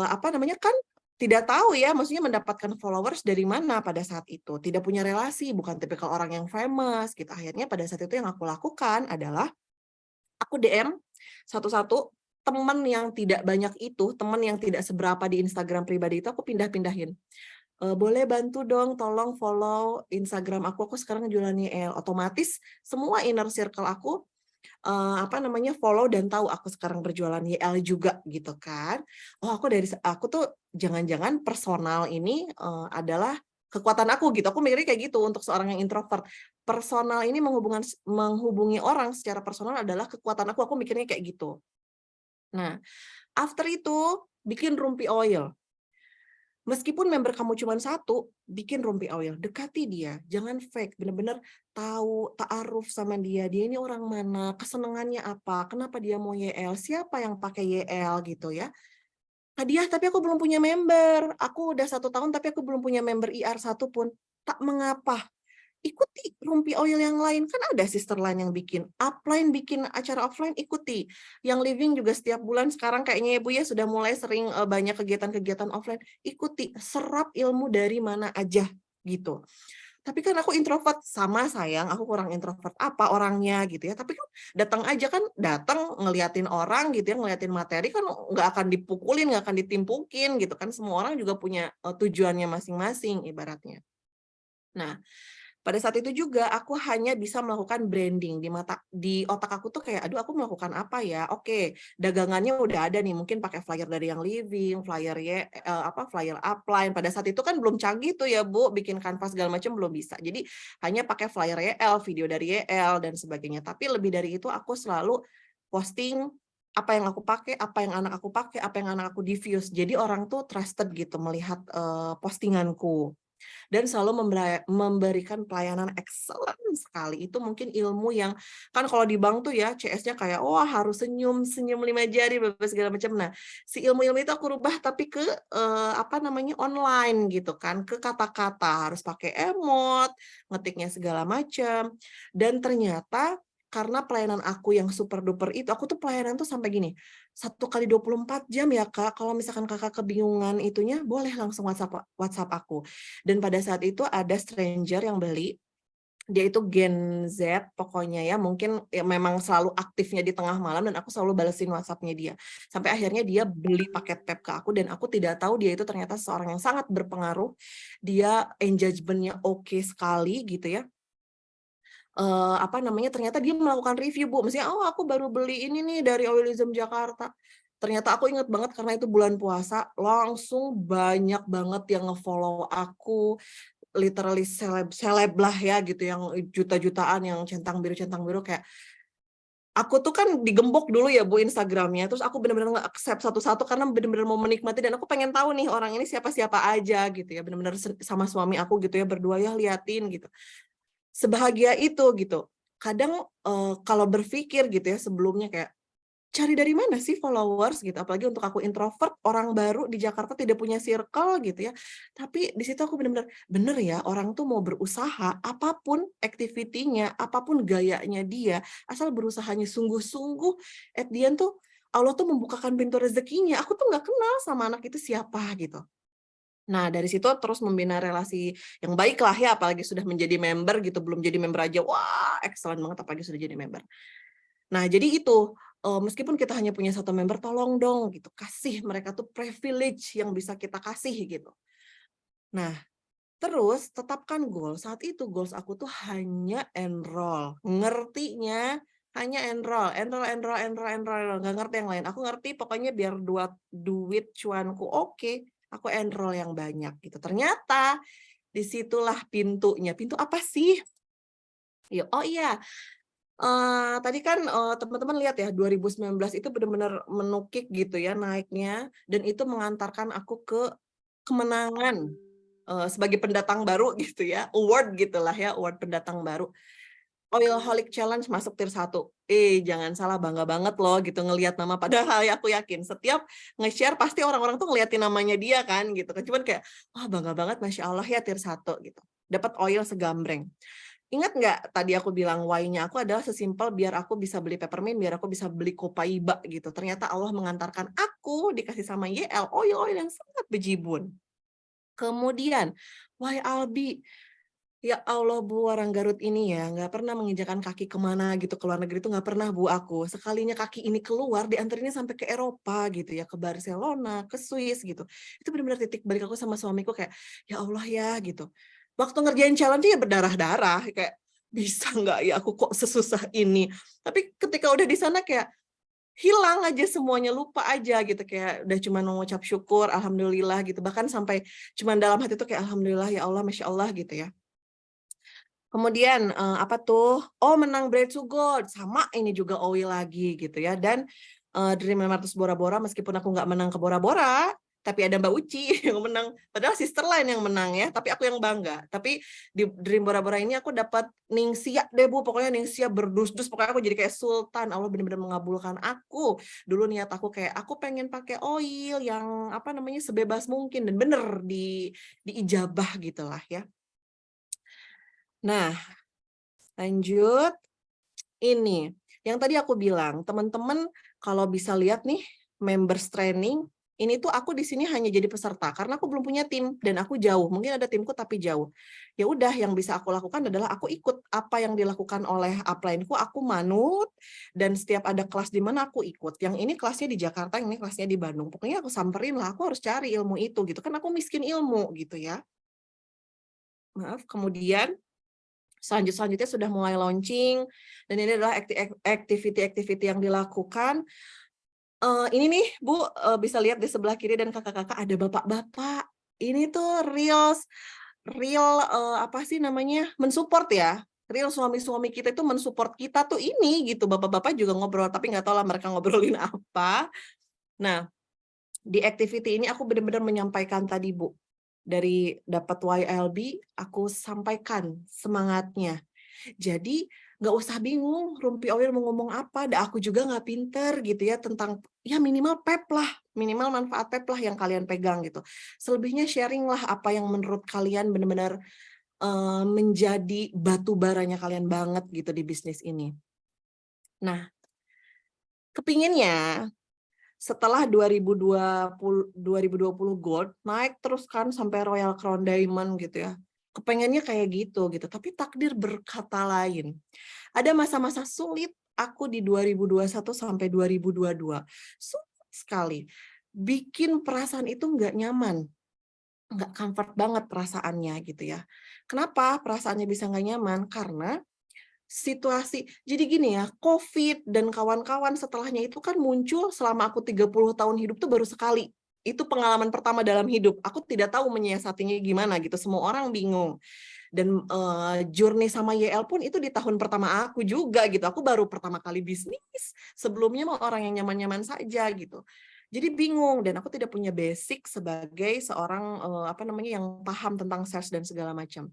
[SPEAKER 2] apa namanya, kan tidak tahu ya, maksudnya mendapatkan followers dari mana pada saat itu. Tidak punya relasi, bukan tipikal orang yang famous gitu. Akhirnya pada saat itu yang aku lakukan adalah aku DM satu-satu, teman yang tidak banyak itu, teman yang tidak seberapa di Instagram pribadi itu aku pindah-pindahin. "Boleh bantu dong tolong follow Instagram aku sekarang jualan YL." Otomatis semua inner circle aku, apa namanya, follow dan tahu aku sekarang berjualan YL juga gitu kan. Oh aku tuh jangan-jangan personal ini, adalah kekuatan aku gitu, aku mikirnya kayak gitu untuk seorang yang introvert. Personal ini menghubungi orang secara personal adalah kekuatan aku mikirnya kayak gitu. Nah, after itu bikin rumpi oil. Meskipun member kamu cuma satu, bikin rumpi oil, dekati dia, jangan fake, bener-bener tahu, ta'aruf sama dia ini orang mana, kesenangannya apa, kenapa dia mau YL, siapa yang pakai YL gitu ya. hadiah tapi aku belum punya member. Aku udah 1 tahun tapi aku belum punya member IR 1 pun. Tak mengapa. Ikuti Rumpi Oil yang lain, kan ada sister lain yang bikin. Upline bikin acara offline, ikuti. Yang living juga setiap bulan sekarang kayaknya ya Bu ya sudah mulai sering banyak kegiatan-kegiatan offline. Ikuti, serap ilmu dari mana aja gitu. Tapi kan aku introvert, sama sayang, aku kurang introvert apa orangnya gitu ya. Tapi kan datang ngeliatin orang gitu ya, ngeliatin materi kan nggak akan dipukulin, nggak akan ditimpukin gitu kan. Semua orang juga punya tujuannya masing-masing ibaratnya. Nah, pada saat itu juga aku hanya bisa melakukan branding di otak aku tuh kayak, aduh aku melakukan apa ya? Oke, dagangannya udah ada nih, mungkin pakai flyer dari yang living, flyer upline. Pada saat itu kan belum canggih tuh ya Bu, bikin kanvas segala macam belum bisa. Jadi hanya pakai flyer YL, video dari YL dan sebagainya. Tapi lebih dari itu aku selalu posting apa yang aku pakai, apa yang anak aku pakai, apa yang anak aku diffuse. Jadi orang tuh trusted gitu melihat postinganku. Dan selalu memberikan pelayanan excellent sekali. Itu mungkin ilmu yang kan kalau di bank tuh ya CS-nya kayak wah harus senyum 5 jari segala macam. Nah, si ilmu-ilmu itu aku rubah tapi ke online gitu kan, ke kata-kata, harus pakai emot, ngetiknya segala macam. Dan ternyata karena pelayanan aku yang super duper itu, aku tuh pelayanan tuh sampai gini, 1 kali 24 jam ya Kak, kalau misalkan Kakak kebingungan itunya, boleh langsung WhatsApp aku. Dan pada saat itu ada stranger yang beli, dia itu Gen Z pokoknya ya, mungkin ya memang selalu aktifnya di tengah malam dan aku selalu balesin WhatsApp-nya dia. Sampai akhirnya dia beli paket tab ke aku dan aku tidak tahu dia itu ternyata seorang yang sangat berpengaruh. Dia engagement-nya oke sekali gitu ya. Ternyata dia melakukan review Bu, maksudnya, "Oh aku baru beli ini nih dari Oilism Jakarta." Ternyata aku ingat banget karena itu bulan puasa, langsung banyak banget yang nge-follow aku, literally seleb lah ya gitu, yang juta-jutaan yang centang biru kayak aku tuh kan digembok dulu ya Bu Instagram-nya, terus aku bener-bener nge-accept satu-satu karena bener-bener mau menikmati dan aku pengen tahu nih orang ini siapa-siapa aja gitu ya, bener-bener sama suami aku gitu ya, berdua ya liatin gitu. Sebahagia itu gitu. Kadang, kalau berpikir gitu ya sebelumnya kayak, cari dari mana sih followers gitu, apalagi untuk aku introvert, orang baru di Jakarta tidak punya circle gitu ya. Tapi di situ aku bener-bener, bener ya orang tuh mau berusaha, apapun activity-nya, apapun gayanya dia, asal berusahanya sungguh-sungguh, at the end tuh Allah tuh membukakan pintu rezekinya. Aku tuh nggak kenal sama anak itu siapa gitu. Nah, dari situ terus membina relasi yang baik lah ya, apalagi sudah menjadi member gitu, belum jadi member aja, wah excellent banget apalagi sudah jadi member. Nah, jadi itu, meskipun kita hanya punya 1 member, tolong dong gitu, kasih mereka tuh privilege yang bisa kita kasih gitu. Nah, terus tetapkan goal, saat itu goals aku tuh hanya enroll, ngertinya hanya enroll, nggak ngerti yang lain. Aku ngerti pokoknya biar duit cuanku oke, aku enroll yang banyak gitu. Ternyata disitulah pintunya. Pintu apa sih? Oh iya, tadi kan, teman-teman lihat ya 2019 itu benar-benar menukik gitu ya naiknya, dan itu mengantarkan aku ke kemenangan, sebagai pendatang baru gitu ya, award gitulah ya, award pendatang baru. Oilholic Challenge masuk tier 1. Jangan salah, bangga banget loh gitu ngelihat nama, padahal ya aku yakin setiap nge-share pasti orang-orang tuh ngeliatin namanya dia kan gitu kan, cuman kayak, wah bangga banget Masya Allah ya tier 1 gitu. Dapat oil segambreng. Ingat nggak tadi aku bilang why-nya aku adalah sesimpel biar aku bisa beli peppermint, biar aku bisa beli Copaiba gitu. Ternyata Allah mengantarkan aku dikasih sama YL oil-oil yang sangat bejibun. Kemudian, why Albi? Ya Allah Bu, orang Garut ini ya nggak pernah menginjakan kaki kemana gitu ke luar negeri itu nggak pernah Bu aku. Sekalinya kaki ini keluar diantarinnya sampai ke Eropa gitu ya, ke Barcelona, ke Swiss gitu. Itu benar-benar titik balik aku sama suamiku kayak ya Allah ya gitu. Waktu ngerjain challenge ya berdarah-darah kayak bisa nggak ya aku kok sesusah ini. Tapi ketika udah di sana kayak hilang aja semuanya, lupa aja gitu kayak udah cuma mengucap syukur, alhamdulillah gitu. Bahkan sampai cuma dalam hati tuh kayak alhamdulillah ya Allah, masya Allah gitu ya. Kemudian, menang Brave to God, sama ini juga Owi lagi gitu ya, dan, Dream 500 Bora Bora meskipun aku nggak menang ke Bora Bora, tapi ada Mbak Uci yang menang. Padahal sister lain yang menang ya, tapi aku yang bangga. Tapi di Dream Bora-Bora ini aku dapat Ningsia deh Bu, pokoknya Ningsia berdus-dus, pokoknya aku jadi kayak sultan. Allah benar-benar mengabulkan aku. Dulu niat aku kayak aku pengen pakai oil yang apa namanya sebebas mungkin, dan bener diijabah gitulah ya. Nah, lanjut ini. Yang tadi aku bilang, teman-teman kalau bisa lihat nih members training, ini tuh aku di sini hanya jadi peserta karena aku belum punya tim dan aku jauh. Mungkin ada timku tapi jauh. Ya udah, yang bisa aku lakukan adalah aku ikut apa yang dilakukan oleh upline-ku, aku manut, dan setiap ada kelas di mana aku ikut. Yang ini kelasnya di Jakarta, yang ini kelasnya di Bandung. Pokoknya aku samperin lah, aku harus cari ilmu itu gitu kan, aku miskin ilmu gitu ya. Maaf, kemudian selanjutnya sudah mulai launching, dan ini adalah activity-activity yang dilakukan. Ini nih Bu, bisa lihat di sebelah kiri dan kakak-kakak ada bapak-bapak. Ini tuh real apa sih namanya, mensupport ya. Real suami-suami kita itu mensupport kita tuh ini gitu. Bapak-bapak juga ngobrol, tapi nggak tahu lah mereka ngobrolin apa. Nah, di activity ini aku benar-benar menyampaikan tadi Bu, dari dapat YLB, aku sampaikan semangatnya. Jadi nggak usah bingung Rumpi Oil mau ngomong apa, aku juga nggak pinter gitu ya tentang, ya minimal PEP lah, minimal manfaat PEP lah yang kalian pegang gitu. Selebihnya sharing lah apa yang menurut kalian benar-benar menjadi batu baranya kalian banget gitu di bisnis ini. Nah, kepinginnya setelah 2020 Gold naik terus kan sampai Royal Crown Diamond gitu ya. Kepengennya kayak gitu, tapi takdir berkata lain. Ada masa-masa sulit aku di 2021 sampai 2022. Sulit sekali. Bikin perasaan itu nggak nyaman. Nggak comfort banget perasaannya gitu ya. Kenapa perasaannya bisa nggak nyaman? Karena situasi, jadi gini ya, COVID dan kawan-kawan setelahnya itu kan muncul selama aku 30 tahun hidup tuh baru sekali. Itu pengalaman pertama dalam hidup. Aku tidak tahu menyiasatinya gimana gitu. Semua orang bingung. Dan journey sama YL pun itu di tahun pertama aku juga gitu. Aku baru pertama kali bisnis. Sebelumnya mah orang yang nyaman-nyaman saja gitu. Jadi bingung, dan aku tidak punya basic sebagai seorang apa namanya yang paham tentang sales dan segala macam.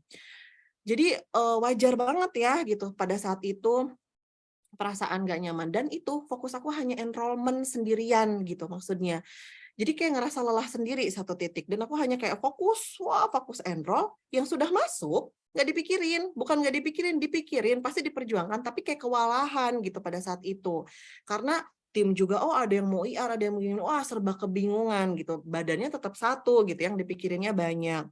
[SPEAKER 2] Jadi wajar banget ya gitu pada saat itu perasaan gak nyaman, dan itu fokus aku hanya enrollment sendirian gitu maksudnya. Jadi kayak ngerasa lelah sendiri satu titik, dan aku hanya kayak fokus enroll, yang sudah masuk nggak dipikirin, bukan nggak dipikirin, dipikirin, pasti diperjuangkan, tapi kayak kewalahan gitu pada saat itu. Karena tim juga, oh ada yang mau IR, ada yang mau gini, wah serba kebingungan gitu, badannya tetap satu gitu, yang dipikirinnya banyak.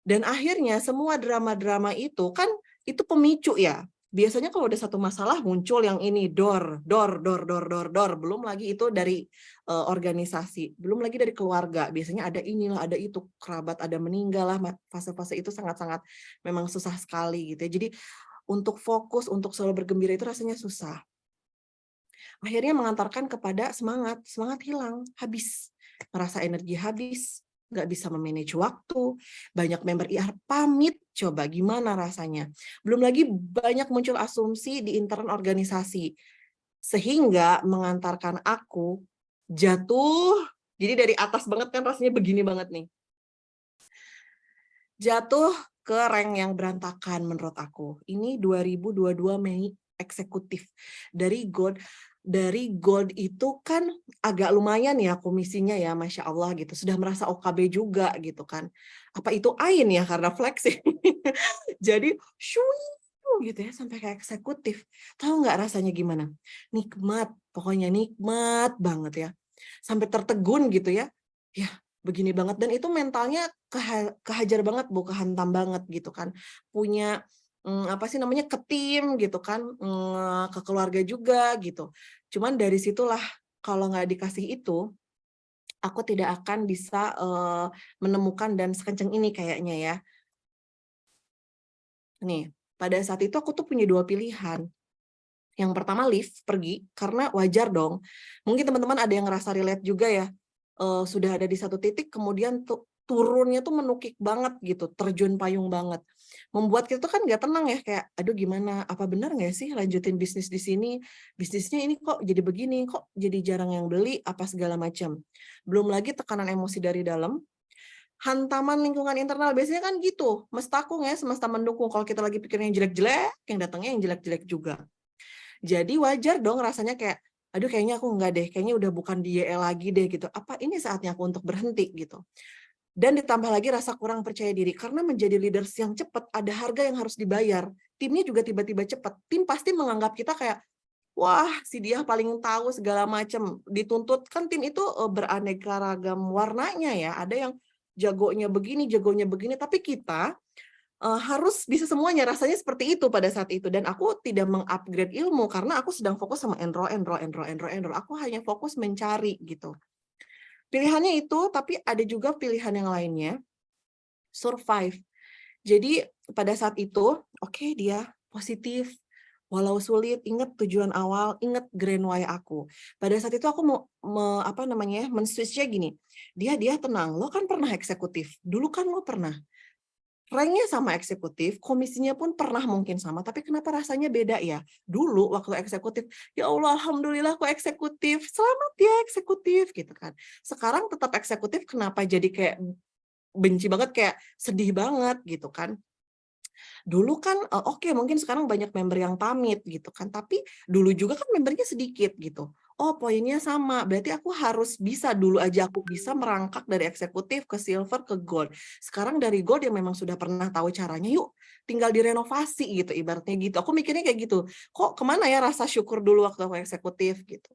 [SPEAKER 2] Dan akhirnya semua drama-drama itu kan itu pemicu ya. Biasanya kalau ada satu masalah muncul yang ini dor. Belum lagi itu dari organisasi, belum lagi dari keluarga. Biasanya ada inilah, ada itu, kerabat ada meninggal lah. Fase-fase itu sangat-sangat memang susah sekali gitu ya. Jadi untuk fokus, untuk selalu bergembira itu rasanya susah. Akhirnya mengantarkan kepada semangat hilang, habis. Merasa energi habis, nggak bisa memanage waktu, banyak member IR pamit, coba gimana rasanya. Belum lagi banyak muncul asumsi di intern organisasi, sehingga mengantarkan aku jatuh, jadi dari atas banget kan rasanya begini banget nih. Jatuh ke rank yang berantakan menurut aku. Ini 2022 Mei eksekutif. Dari gold itu kan agak lumayan ya komisinya ya, Masya Allah gitu. Sudah merasa OKB juga gitu kan. Apa itu AIN ya karena flexing. Jadi gitu ya sampai ke eksekutif. Tahu nggak rasanya gimana? Nikmat, pokoknya nikmat banget ya. Sampai tertegun gitu ya. Ya, begini banget, dan itu mentalnya kehajar banget Bu, kehantam banget gitu kan. Punya apa sih namanya, ke tim gitu kan, ke keluarga juga gitu. Cuman dari situlah kalau nggak dikasih itu, aku tidak akan bisa menemukan dan sekencang ini kayaknya ya. Nih, pada saat itu aku tuh punya dua pilihan. Yang pertama leave, pergi, karena wajar dong. Mungkin teman-teman ada yang ngerasa relate juga ya, sudah ada di satu titik, kemudian tuh turunnya tuh menukik banget gitu, terjun payung banget. Membuat kita tuh kan nggak tenang ya, kayak, aduh gimana, apa benar nggak sih lanjutin bisnis di sini? Bisnisnya ini kok jadi begini, kok jadi jarang yang beli, apa segala macam. Belum lagi tekanan emosi dari dalam, hantaman lingkungan internal, biasanya kan gitu, mestakung ya, semesta mendukung. Kalau kita lagi pikirnya yang jelek-jelek, yang datangnya yang jelek-jelek juga. Jadi wajar dong rasanya kayak, aduh kayaknya aku enggak deh, kayaknya udah bukan di YL lagi deh gitu. Apa ini saatnya aku untuk berhenti gitu. Dan ditambah lagi rasa kurang percaya diri, karena menjadi leaders yang cepat, ada harga yang harus dibayar. Timnya juga tiba-tiba cepat. Tim pasti menganggap kita kayak, wah si dia paling tahu segala macam. Dituntut, kan tim itu beraneka ragam warnanya ya. Ada yang jagonya begini, tapi kita harus bisa semuanya, rasanya seperti itu pada saat itu. Dan aku tidak meng-upgrade ilmu, karena aku sedang fokus sama enroll. Aku hanya fokus mencari gitu. Pilihannya itu, tapi ada juga pilihan yang lainnya, survive. Jadi pada saat itu, oke, dia positif, walau sulit, ingat tujuan awal, ingat grand why aku. Pada saat itu aku mau men-switch-nya gini, dia tenang, lo kan pernah eksekutif, dulu kan lo pernah. Ranknya sama eksekutif, komisinya pun pernah mungkin sama, tapi kenapa rasanya beda ya? Dulu waktu eksekutif, ya Allah, alhamdulillah aku eksekutif, selamat ya eksekutif gitu kan. Sekarang tetap eksekutif, kenapa jadi kayak benci banget, kayak sedih banget gitu kan. Dulu kan oke, mungkin sekarang banyak member yang pamit gitu kan, tapi dulu juga kan membernya sedikit gitu. Oh, poinnya sama, berarti aku harus bisa, dulu aja aku bisa merangkak dari eksekutif ke silver ke gold. Sekarang dari gold yang memang sudah pernah tahu caranya, yuk tinggal direnovasi gitu, ibaratnya gitu. Aku mikirnya kayak gitu, kok kemana ya rasa syukur dulu waktu aku eksekutif gitu.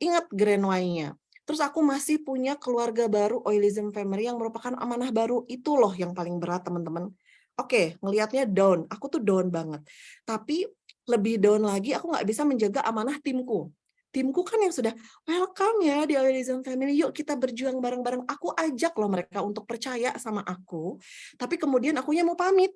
[SPEAKER 2] Ingat grand why-nya. Terus aku masih punya keluarga baru, Oilism Family, yang merupakan amanah baru. Itu loh yang paling berat, teman-teman. Oke, ngelihatnya down. Aku tuh down banget. Tapi lebih down lagi, aku nggak bisa menjaga amanah timku. Timku kan yang sudah, welcome ya di Oilism Family, yuk kita berjuang bareng-bareng. Aku ajak loh mereka untuk percaya sama aku, tapi kemudian akunya mau pamit.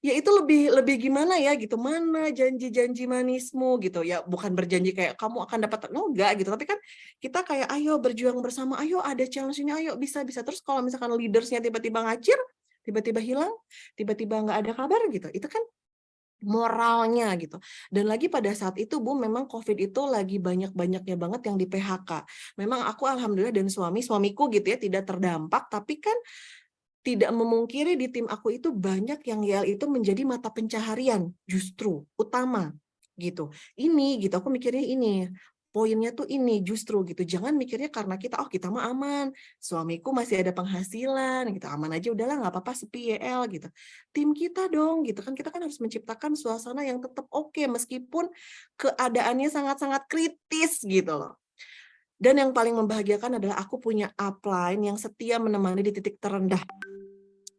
[SPEAKER 2] Ya itu lebih gimana ya gitu, mana janji-janji manismu gitu ya, bukan berjanji kayak kamu akan dapat, enggak gitu, tapi kan kita kayak ayo berjuang bersama, ayo ada challenge ini, ayo bisa. Terus kalau misalkan leadersnya tiba-tiba ngacir, tiba-tiba hilang, tiba-tiba nggak ada kabar gitu, itu kan moralnya gitu. Dan lagi pada saat itu Bu, memang COVID itu lagi banyak-banyaknya banget yang di PHK. Memang aku alhamdulillah dan suamiku gitu ya tidak terdampak, tapi kan tidak memungkiri di tim aku itu banyak yang YL itu menjadi mata pencaharian, justru utama gitu. Ini gitu, aku mikirnya ini. Poinnya tuh ini justru gitu. Jangan mikirnya karena kita, oh kita mah aman, suamiku masih ada penghasilan gitu, aman aja udahlah nggak apa-apa sepi YL gitu. Tim kita dong gitu kan, kita kan harus menciptakan suasana yang tetap oke meskipun keadaannya sangat-sangat kritis gitu loh. Dan yang paling membahagiakan adalah aku punya upline yang setia menemani di titik terendah,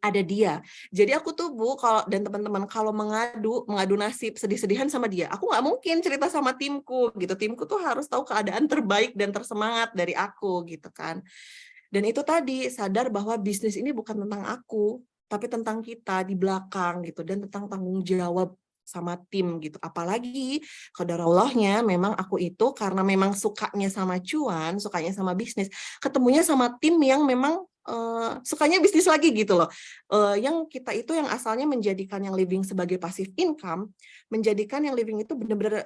[SPEAKER 2] ada dia. Jadi aku tuh Bu, kalau dan teman-teman kalau mengadu nasib, sedih-sedihan sama dia, aku nggak mungkin cerita sama timku gitu. Timku tuh harus tahu keadaan terbaik dan tersemangat dari aku gitu kan. Dan itu tadi, sadar bahwa bisnis ini bukan tentang aku, tapi tentang kita di belakang gitu, dan tentang tanggung jawab sama tim gitu. Apalagi qadarallahnya memang aku itu karena memang sukanya sama cuan, sukanya sama bisnis, ketemunya sama tim yang memang sukanya bisnis lagi gitu loh. Yang kita itu yang asalnya menjadikan yang living sebagai passive income, menjadikan yang living itu benar-benar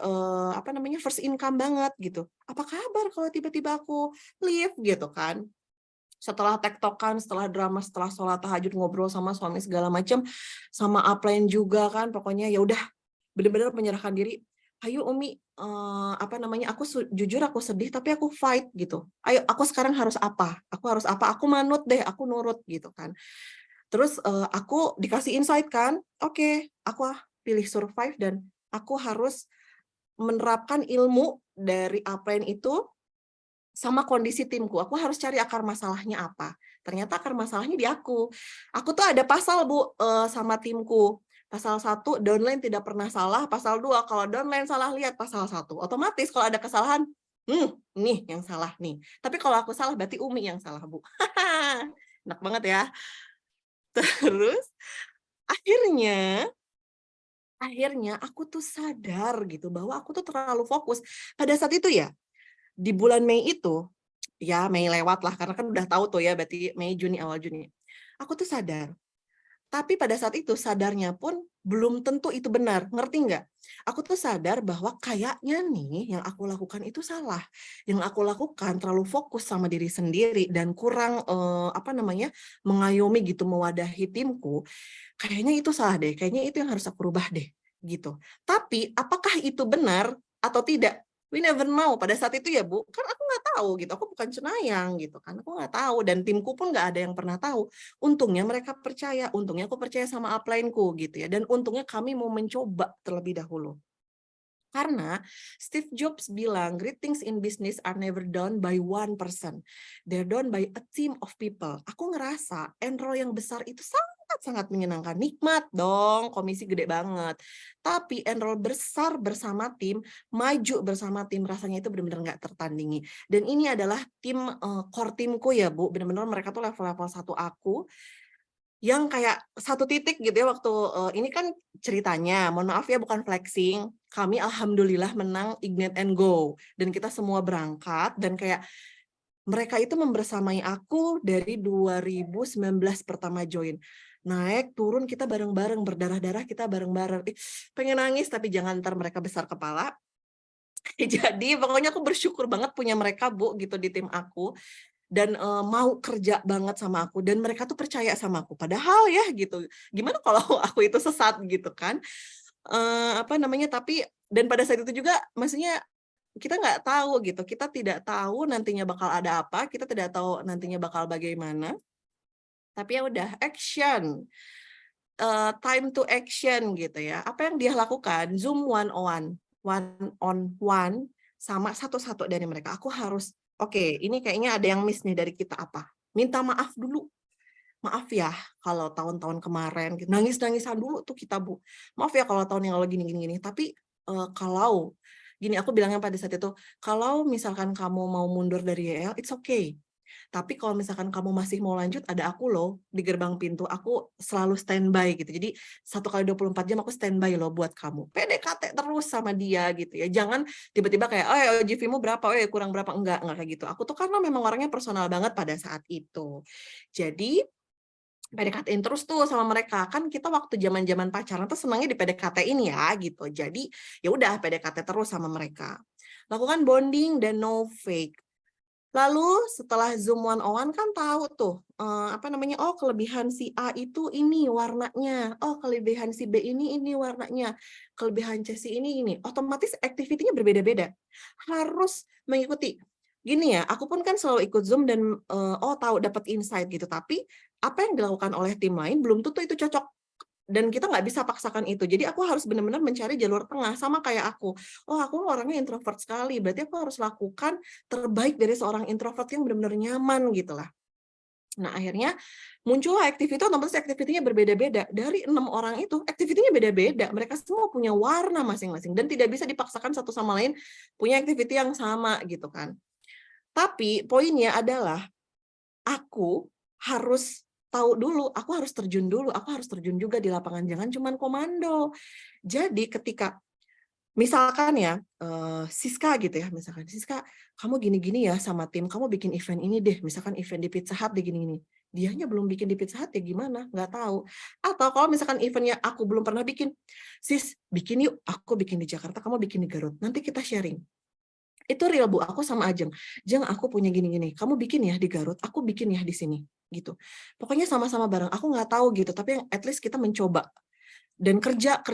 [SPEAKER 2] first income banget gitu. Apa kabar kalau tiba-tiba aku leave gitu kan? Setelah tektokan, setelah drama, setelah sholat tahajud, ngobrol sama suami segala macam, sama upline juga kan, pokoknya ya udah benar-benar menyerahkan diri. Ayo Umi, jujur aku sedih tapi aku fight gitu. Ayo aku sekarang harus apa? Aku harus apa? Aku manut deh, aku nurut gitu kan. Terus aku dikasih insight kan, oke, aku pilih survive dan aku harus menerapkan ilmu dari upline itu sama kondisi timku. Aku harus cari akar masalahnya apa. Ternyata akar masalahnya di aku. Aku tuh ada pasal Bu sama timku. Pasal 1, downline tidak pernah salah. Pasal 2, kalau downline salah lihat pasal 1. Otomatis kalau ada kesalahan, nih yang salah nih. Tapi kalau aku salah berarti Umi yang salah Bu. Enak banget ya. Terus akhirnya aku tuh sadar gitu bahwa aku tuh terlalu fokus. Pada saat itu ya, di bulan Mei itu, ya Mei lewat lah, karena kan udah tahu tuh ya, berarti Mei, Juni, awal Juni. Aku tuh sadar. Tapi pada saat itu sadarnya pun belum tentu itu benar, ngerti nggak? Aku tuh sadar bahwa kayaknya nih yang aku lakukan itu salah. Yang aku lakukan terlalu fokus sama diri sendiri dan kurang mengayomi gitu mewadahi timku. Kayaknya itu salah deh, kayaknya itu yang harus aku rubah deh gitu. Tapi apakah itu benar atau tidak? We never know pada saat itu ya Bu, kan aku nggak tahu gitu, aku bukan cenayang gitu kan, aku nggak tahu dan timku pun nggak ada yang pernah tahu. Untungnya mereka percaya, untungnya aku percaya sama upline-ku gitu ya, dan untungnya kami mau mencoba terlebih dahulu. Karena Steve Jobs bilang, great things in business are never done by one person. They're done by a team of people. Aku ngerasa enroll yang besar itu sangat-sangat menyenangkan. Nikmat dong, komisi gede banget. Tapi enroll besar bersama tim, maju bersama tim, rasanya itu benar-benar nggak tertandingi. Dan ini adalah tim core timku ya Bu, benar-benar mereka tuh level-level satu aku, yang kayak satu titik gitu ya waktu ini kan ceritanya, mohon maaf ya bukan flexing, kami alhamdulillah menang Ignite and Go dan kita semua berangkat dan kayak mereka itu membersamai aku dari 2019 pertama join. Naik, turun kita bareng-bareng, berdarah-darah kita bareng-bareng. Pengen nangis tapi jangan ntar mereka besar kepala. Jadi pokoknya aku bersyukur banget punya mereka Bu gitu di tim aku. Dan mau kerja banget sama aku dan mereka tuh percaya sama aku. Padahal ya gitu, gimana kalau aku itu sesat gitu kan? Tapi dan pada saat itu juga maksudnya kita nggak tahu gitu, kita tidak tahu nantinya bakal ada apa, kita tidak tahu nantinya bakal bagaimana. Tapi ya udah action, time to action gitu ya. Apa yang dia lakukan? Zoom one on one sama satu-satu dari mereka. Aku harus oke, ini kayaknya ada yang miss nih dari kita apa? Minta maaf dulu. Maaf ya kalau tahun-tahun kemarin gitu, nangis-nangisan dulu tuh kita Bu. Maaf ya kalau tahun yang lalu gini. Tapi kalau gini aku bilangnya pada saat itu, kalau misalkan kamu mau mundur dari YL, it's okay. Tapi kalau misalkan kamu masih mau lanjut, ada aku loh di gerbang pintu. Aku selalu standby gitu. Jadi 1 kali 24 jam aku standby loh buat kamu. PDKT terus sama dia gitu ya. Jangan tiba-tiba kayak, oh GV-mu berapa, oh kurang berapa. Enggak kayak gitu. Aku tuh karena memang orangnya personal banget pada saat itu. Jadi PDKT-in terus tuh sama mereka. Kan kita waktu zaman-zaman pacaran tuh senangnya di PDKT-in ya gitu. Jadi ya udah PDKT terus sama mereka. Lakukan bonding dan no fake. Lalu setelah Zoom 101 kan tahu tuh, oh kelebihan si A itu ini warnanya, oh kelebihan si B ini warnanya, kelebihan C si ini. Otomatis activity-nya berbeda-beda. Harus mengikuti. Gini ya, aku pun kan selalu ikut Zoom dan tahu dapat insight gitu, tapi apa yang dilakukan oleh tim lain belum tentu itu cocok dan kita nggak bisa paksakan itu. Jadi aku harus benar-benar mencari jalur tengah, sama kayak aku. Oh, aku orangnya introvert sekali, berarti aku harus lakukan terbaik dari seorang introvert yang benar-benar nyaman gitu lah. Nah, akhirnya muncullah activity, otomatis activity-nya berbeda-beda. Dari 6 orang itu, activity-nya beda-beda. Mereka semua punya warna masing-masing dan tidak bisa dipaksakan satu sama lain punya activity yang sama gitu kan. Tapi poinnya adalah aku harus tahu dulu, aku harus terjun dulu, aku harus terjun juga di lapangan, jangan cuma komando. Jadi ketika misalkan ya, Siska gitu ya, misalkan, "Siska, kamu gini-gini ya sama tim, kamu bikin event ini deh," misalkan event di Pizza Hut deh gini-gini. Dianya belum bikin di Pizza Hut ya gimana, nggak tahu. Atau kalau misalkan eventnya aku belum pernah bikin, "Sis, bikin yuk, aku bikin di Jakarta, kamu bikin di Garut, nanti kita sharing." Itu real Bu, aku sama Ajeng. "Jeng, aku punya gini-gini, kamu bikin ya di Garut, aku bikin ya di sini." Gitu. Pokoknya sama-sama bareng, aku nggak tahu gitu, tapi at least kita mencoba. Dan kerja,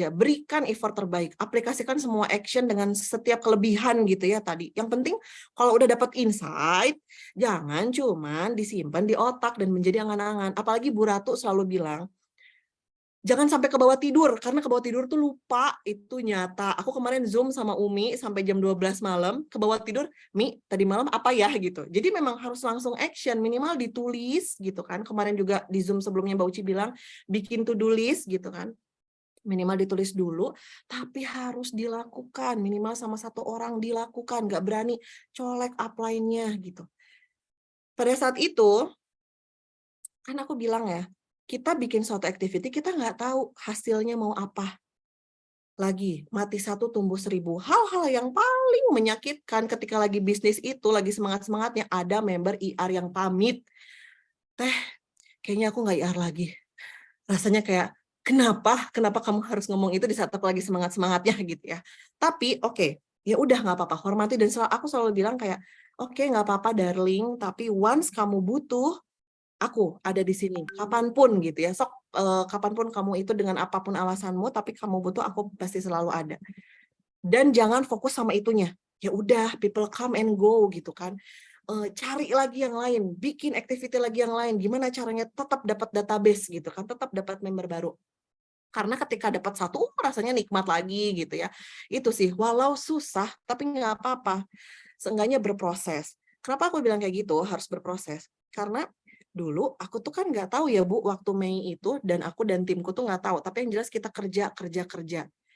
[SPEAKER 2] berikan effort terbaik, aplikasikan semua action dengan setiap kelebihan gitu ya tadi. Yang penting kalau udah dapat insight, jangan cuman disimpan di otak dan menjadi angan-angan. Apalagi Bu Ratu selalu bilang, jangan sampai ke bawah tidur, karena ke bawah tidur tuh lupa, itu nyata. Aku kemarin Zoom sama Umi sampai jam 12 malam, ke bawah tidur, "Mi, tadi malam apa ya?" gitu. Jadi memang harus langsung action, minimal ditulis gitu kan. Kemarin juga di Zoom sebelumnya Mbak Uci bilang, bikin to-do list gitu kan. Minimal ditulis dulu, tapi harus dilakukan, minimal sama satu orang dilakukan, nggak berani colek upline-nya gitu. Pada saat itu, kan aku bilang ya, kita bikin suatu activity, kita nggak tahu hasilnya mau apa. Lagi, mati 1 tumbuh 1000. Hal-hal yang paling menyakitkan ketika lagi bisnis itu, lagi semangat-semangatnya, ada member IR yang pamit. "Teh, kayaknya aku nggak IR lagi. Rasanya kayak, kenapa kamu harus ngomong itu di saat aku lagi semangat-semangatnya gitu ya. Tapi oke, ya udah nggak apa-apa, hormati, dan aku selalu bilang kayak, oke nggak apa-apa darling, tapi once kamu butuh, aku ada di sini, kapanpun gitu ya. Sok kapanpun kamu itu dengan apapun alasanmu, tapi kamu butuh, aku pasti selalu ada. Dan jangan fokus sama itunya. Ya udah, people come and go gitu kan. Cari lagi yang lain, bikin activity lagi yang lain. Gimana caranya tetap dapat database gitu kan, tetap dapat member baru. Karena ketika dapat satu, rasanya nikmat lagi gitu ya. Itu sih, walau susah, tapi nggak apa-apa. Seenggaknya berproses. Kenapa aku bilang kayak gitu, harus berproses? Karena dulu aku tuh kan nggak tahu ya Bu, waktu Mei itu, dan aku dan timku tuh nggak tahu. Tapi yang jelas kita kerja.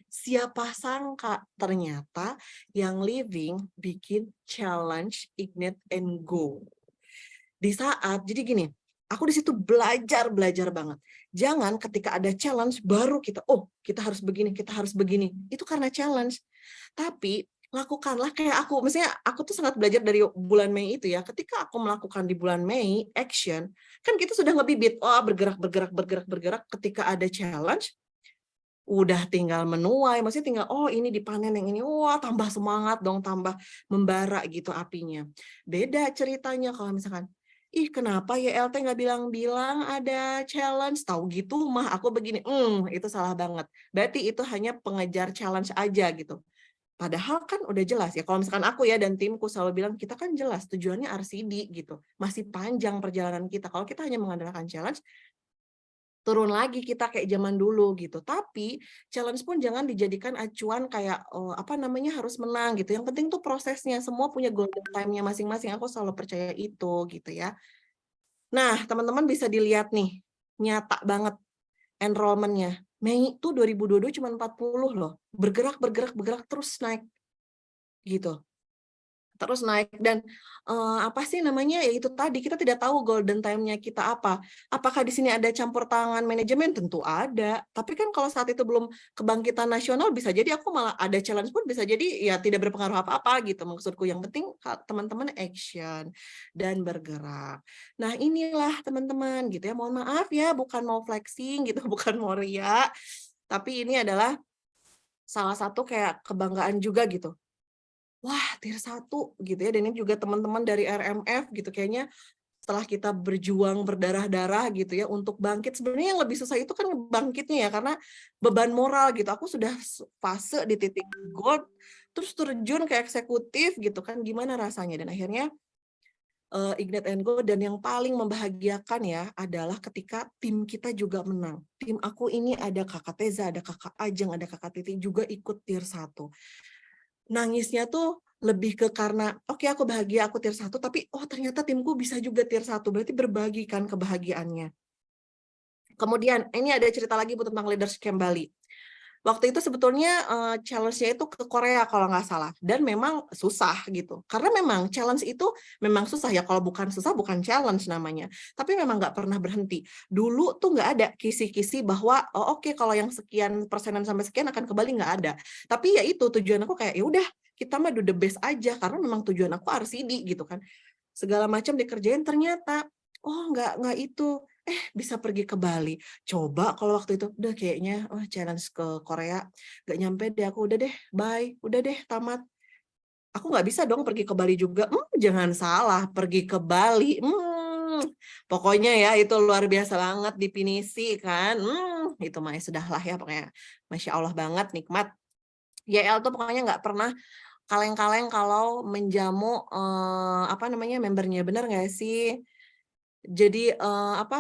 [SPEAKER 2] Siapa sangka ternyata yang living bikin challenge, ignite, and go. Jadi gini, aku di situ belajar banget. Jangan ketika ada challenge baru kita harus begini. Itu karena challenge. Tapi lakukanlah kayak aku. Misalnya aku tuh sangat belajar dari bulan Mei itu ya. Ketika aku melakukan di bulan Mei action, kan kita sudah ngebibit, bergerak. Ketika ada challenge, udah tinggal menuai, maksudnya tinggal ini dipanen yang ini, tambah semangat dong, tambah membara gitu apinya. Beda ceritanya kalau misalkan, kenapa ya LT nggak bilang-bilang ada challenge, tahu gitu mah aku begini, itu salah banget. Berarti itu hanya pengejar challenge aja gitu. Padahal kan udah jelas ya, kalau misalkan aku ya dan timku selalu bilang, kita kan jelas tujuannya RCD gitu, masih panjang perjalanan kita. Kalau kita hanya mengandalkan challenge, turun lagi kita kayak zaman dulu gitu. Tapi challenge pun jangan dijadikan acuan kayak harus menang gitu. Yang penting tuh prosesnya, semua punya golden time-nya masing-masing. Aku selalu percaya itu gitu ya. Nah, teman-teman bisa dilihat nih, nyata banget enrollment-nya. Mei itu 2022 cuma 40 loh. Bergerak terus naik gitu. Terus naik dan ya itu tadi, kita tidak tahu golden time-nya kita apa. Apakah di sini ada campur tangan manajemen? Tentu ada. Tapi kan kalau saat itu belum kebangkitan nasional, bisa jadi aku malah ada challenge pun bisa jadi ya tidak berpengaruh apa-apa gitu. Maksudku yang penting teman-teman action dan bergerak. Nah, inilah teman-teman gitu ya. Mohon maaf ya, bukan mau flexing gitu, bukan mau ria. Tapi ini adalah salah satu kayak kebanggaan juga gitu. Wah, tier 1 gitu ya, dan ini juga teman-teman dari RMF gitu, kayaknya setelah kita berjuang berdarah-darah gitu ya untuk bangkit, sebenarnya yang lebih susah itu kan bangkitnya ya, karena beban moral gitu. Aku sudah fase di titik gold, terus terjun ke eksekutif gitu kan, gimana rasanya? Dan akhirnya Ignite and Go, dan yang paling membahagiakan ya adalah ketika tim kita juga menang. Tim aku ini ada Kakak Teza, ada Kakak Ajeng, ada Kakak Titi juga ikut tier 1. Nangisnya tuh lebih ke karena, oke, aku bahagia, aku tier 1, tapi ternyata timku bisa juga tier 1, berarti berbagi kan kebahagiaannya. Kemudian, ini ada cerita lagi Bu tentang Leaders Camp Bali. Waktu itu sebetulnya challenge-nya itu ke Korea kalau nggak salah, dan memang susah gitu. Karena memang challenge itu memang susah ya, kalau bukan susah bukan challenge namanya. Tapi memang nggak pernah berhenti. Dulu tuh nggak ada kisi-kisi bahwa oke, kalau yang sekian persenan sampai sekian akan kembali, nggak ada. Tapi ya itu tujuan aku kayak ya udah, kita mah do the best aja, karena memang tujuan aku RCD gitu kan. Segala macam dikerjain, ternyata nggak itu, bisa pergi ke Bali. Coba kalau waktu itu udah kayaknya challenge ke Korea nggak nyampe deh, aku udah deh, bye, udah deh, tamat. Aku nggak bisa dong pergi ke Bali juga. Jangan salah, pergi ke Bali, pokoknya ya itu luar biasa banget definisi kan. Itu mah sudah lah ya, pokoknya Masya Allah banget, nikmat. YL tuh pokoknya nggak pernah kaleng-kaleng kalau menjamu membernya, bener nggak sih? Jadi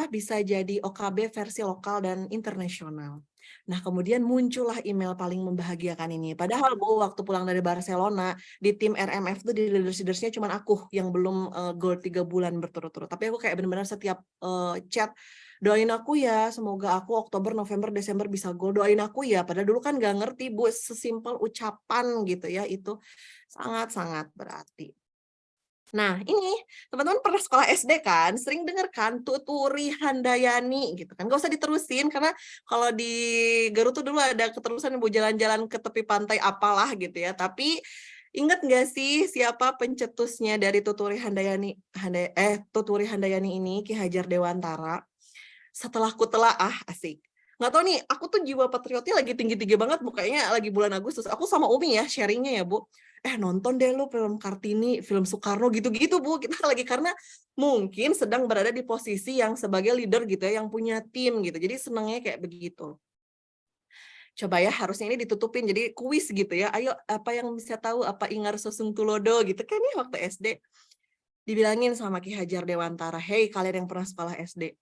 [SPEAKER 2] bisa jadi OKB versi lokal dan internasional. Nah, kemudian muncullah email paling membahagiakan ini. Padahal Bu, waktu pulang dari Barcelona, di tim RMF tuh di leaders-leadersnya cuma aku yang belum gold 3 bulan berturut-turut. Tapi aku kayak benar-benar setiap chat, doain aku ya, semoga aku Oktober, November, Desember bisa gold, doain aku ya. Padahal dulu kan nggak ngerti Bu, sesimpel ucapan gitu ya, itu sangat-sangat berarti. Nah, ini teman-teman pernah sekolah SD kan, sering dengar kan Tuturi Handayani gitu kan. Nggak usah diterusin karena kalau di Garut tuh dulu ada keterusan Bu, jalan-jalan ke tepi pantai apalah gitu ya. Tapi ingat nggak sih siapa pencetusnya dari Tuturi Handayani ini, Ki Hajar Dewantara? Setelah ku telaah, asik. Nggak tahu nih, aku tuh jiwa patriotnya lagi tinggi-tinggi banget, kayaknya lagi bulan Agustus. Aku sama Umi ya, sharingnya ya, Bu. Nonton deh lu film Kartini, film Soekarno, gitu-gitu, Bu. Kita lagi, karena mungkin sedang berada di posisi yang sebagai leader gitu ya, yang punya tim gitu. Jadi senangnya kayak begitu. Coba ya, harusnya ini ditutupin jadi kuis gitu ya. Ayo, apa yang bisa tahu apa Ingar Sosung Tulodo gitu kan ya waktu SD. Dibilangin sama Ki Hajar Dewantara, "Hey, kalian yang pernah sekolah SD,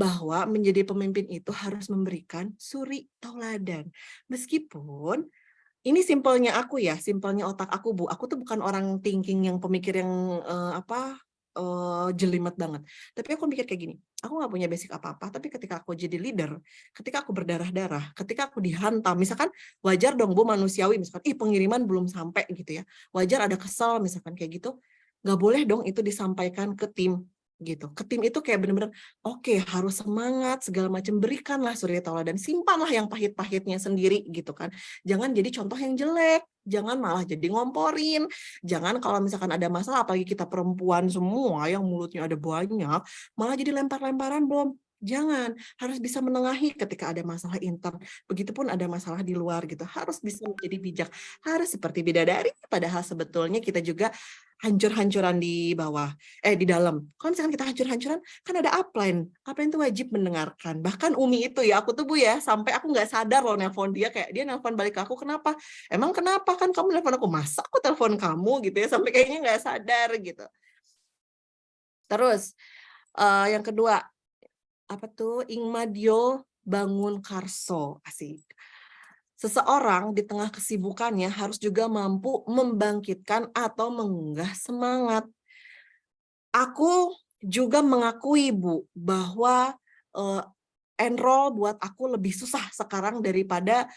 [SPEAKER 2] bahwa menjadi pemimpin itu harus memberikan suri tauladan." Meskipun ini simpelnya aku ya, simpelnya otak aku, Bu. Aku tuh bukan orang thinking yang pemikir yang jelimet banget. Tapi aku mikir kayak gini, aku nggak punya basic apa-apa, tapi ketika aku jadi leader, ketika aku berdarah-darah, ketika aku dihantam, misalkan wajar dong, Bu, manusiawi, misalkan, pengiriman belum sampai gitu ya. Wajar ada kesel, misalkan kayak gitu. Nggak boleh dong itu disampaikan ke tim gitu. Ke tim itu kayak bener-bener, oke, harus semangat, segala macam, berikanlah suri tauladan, simpanlah yang pahit-pahitnya sendiri gitu kan. Jangan jadi contoh yang jelek, jangan malah jadi ngomporin, jangan kalau misalkan ada masalah, apalagi kita perempuan semua yang mulutnya ada banyak, malah jadi lempar-lemparan bom. Jangan, harus bisa menengahi ketika ada masalah intern. Begitupun ada masalah di luar gitu, harus bisa menjadi bijak, harus seperti bidadari, padahal sebetulnya kita juga hancur-hancuran di bawah, di dalam. Kalau misalkan kita hancur-hancuran, kan ada upline. Upline itu wajib mendengarkan. Bahkan Umi itu ya, aku tuh Bu ya, sampai aku nggak sadar loh nelpon dia, kayak dia nelpon balik ke aku, kenapa? Emang kenapa? Kan kamu nelpon aku, masa aku telepon kamu gitu ya, sampai kayaknya nggak sadar gitu. Terus, yang kedua, apa tuh, Ingmadio Bangun Karso, asik. Seseorang di tengah kesibukannya harus juga mampu membangkitkan atau mengunggah semangat. Aku juga mengakui, Bu, bahwa enroll buat aku lebih susah sekarang daripada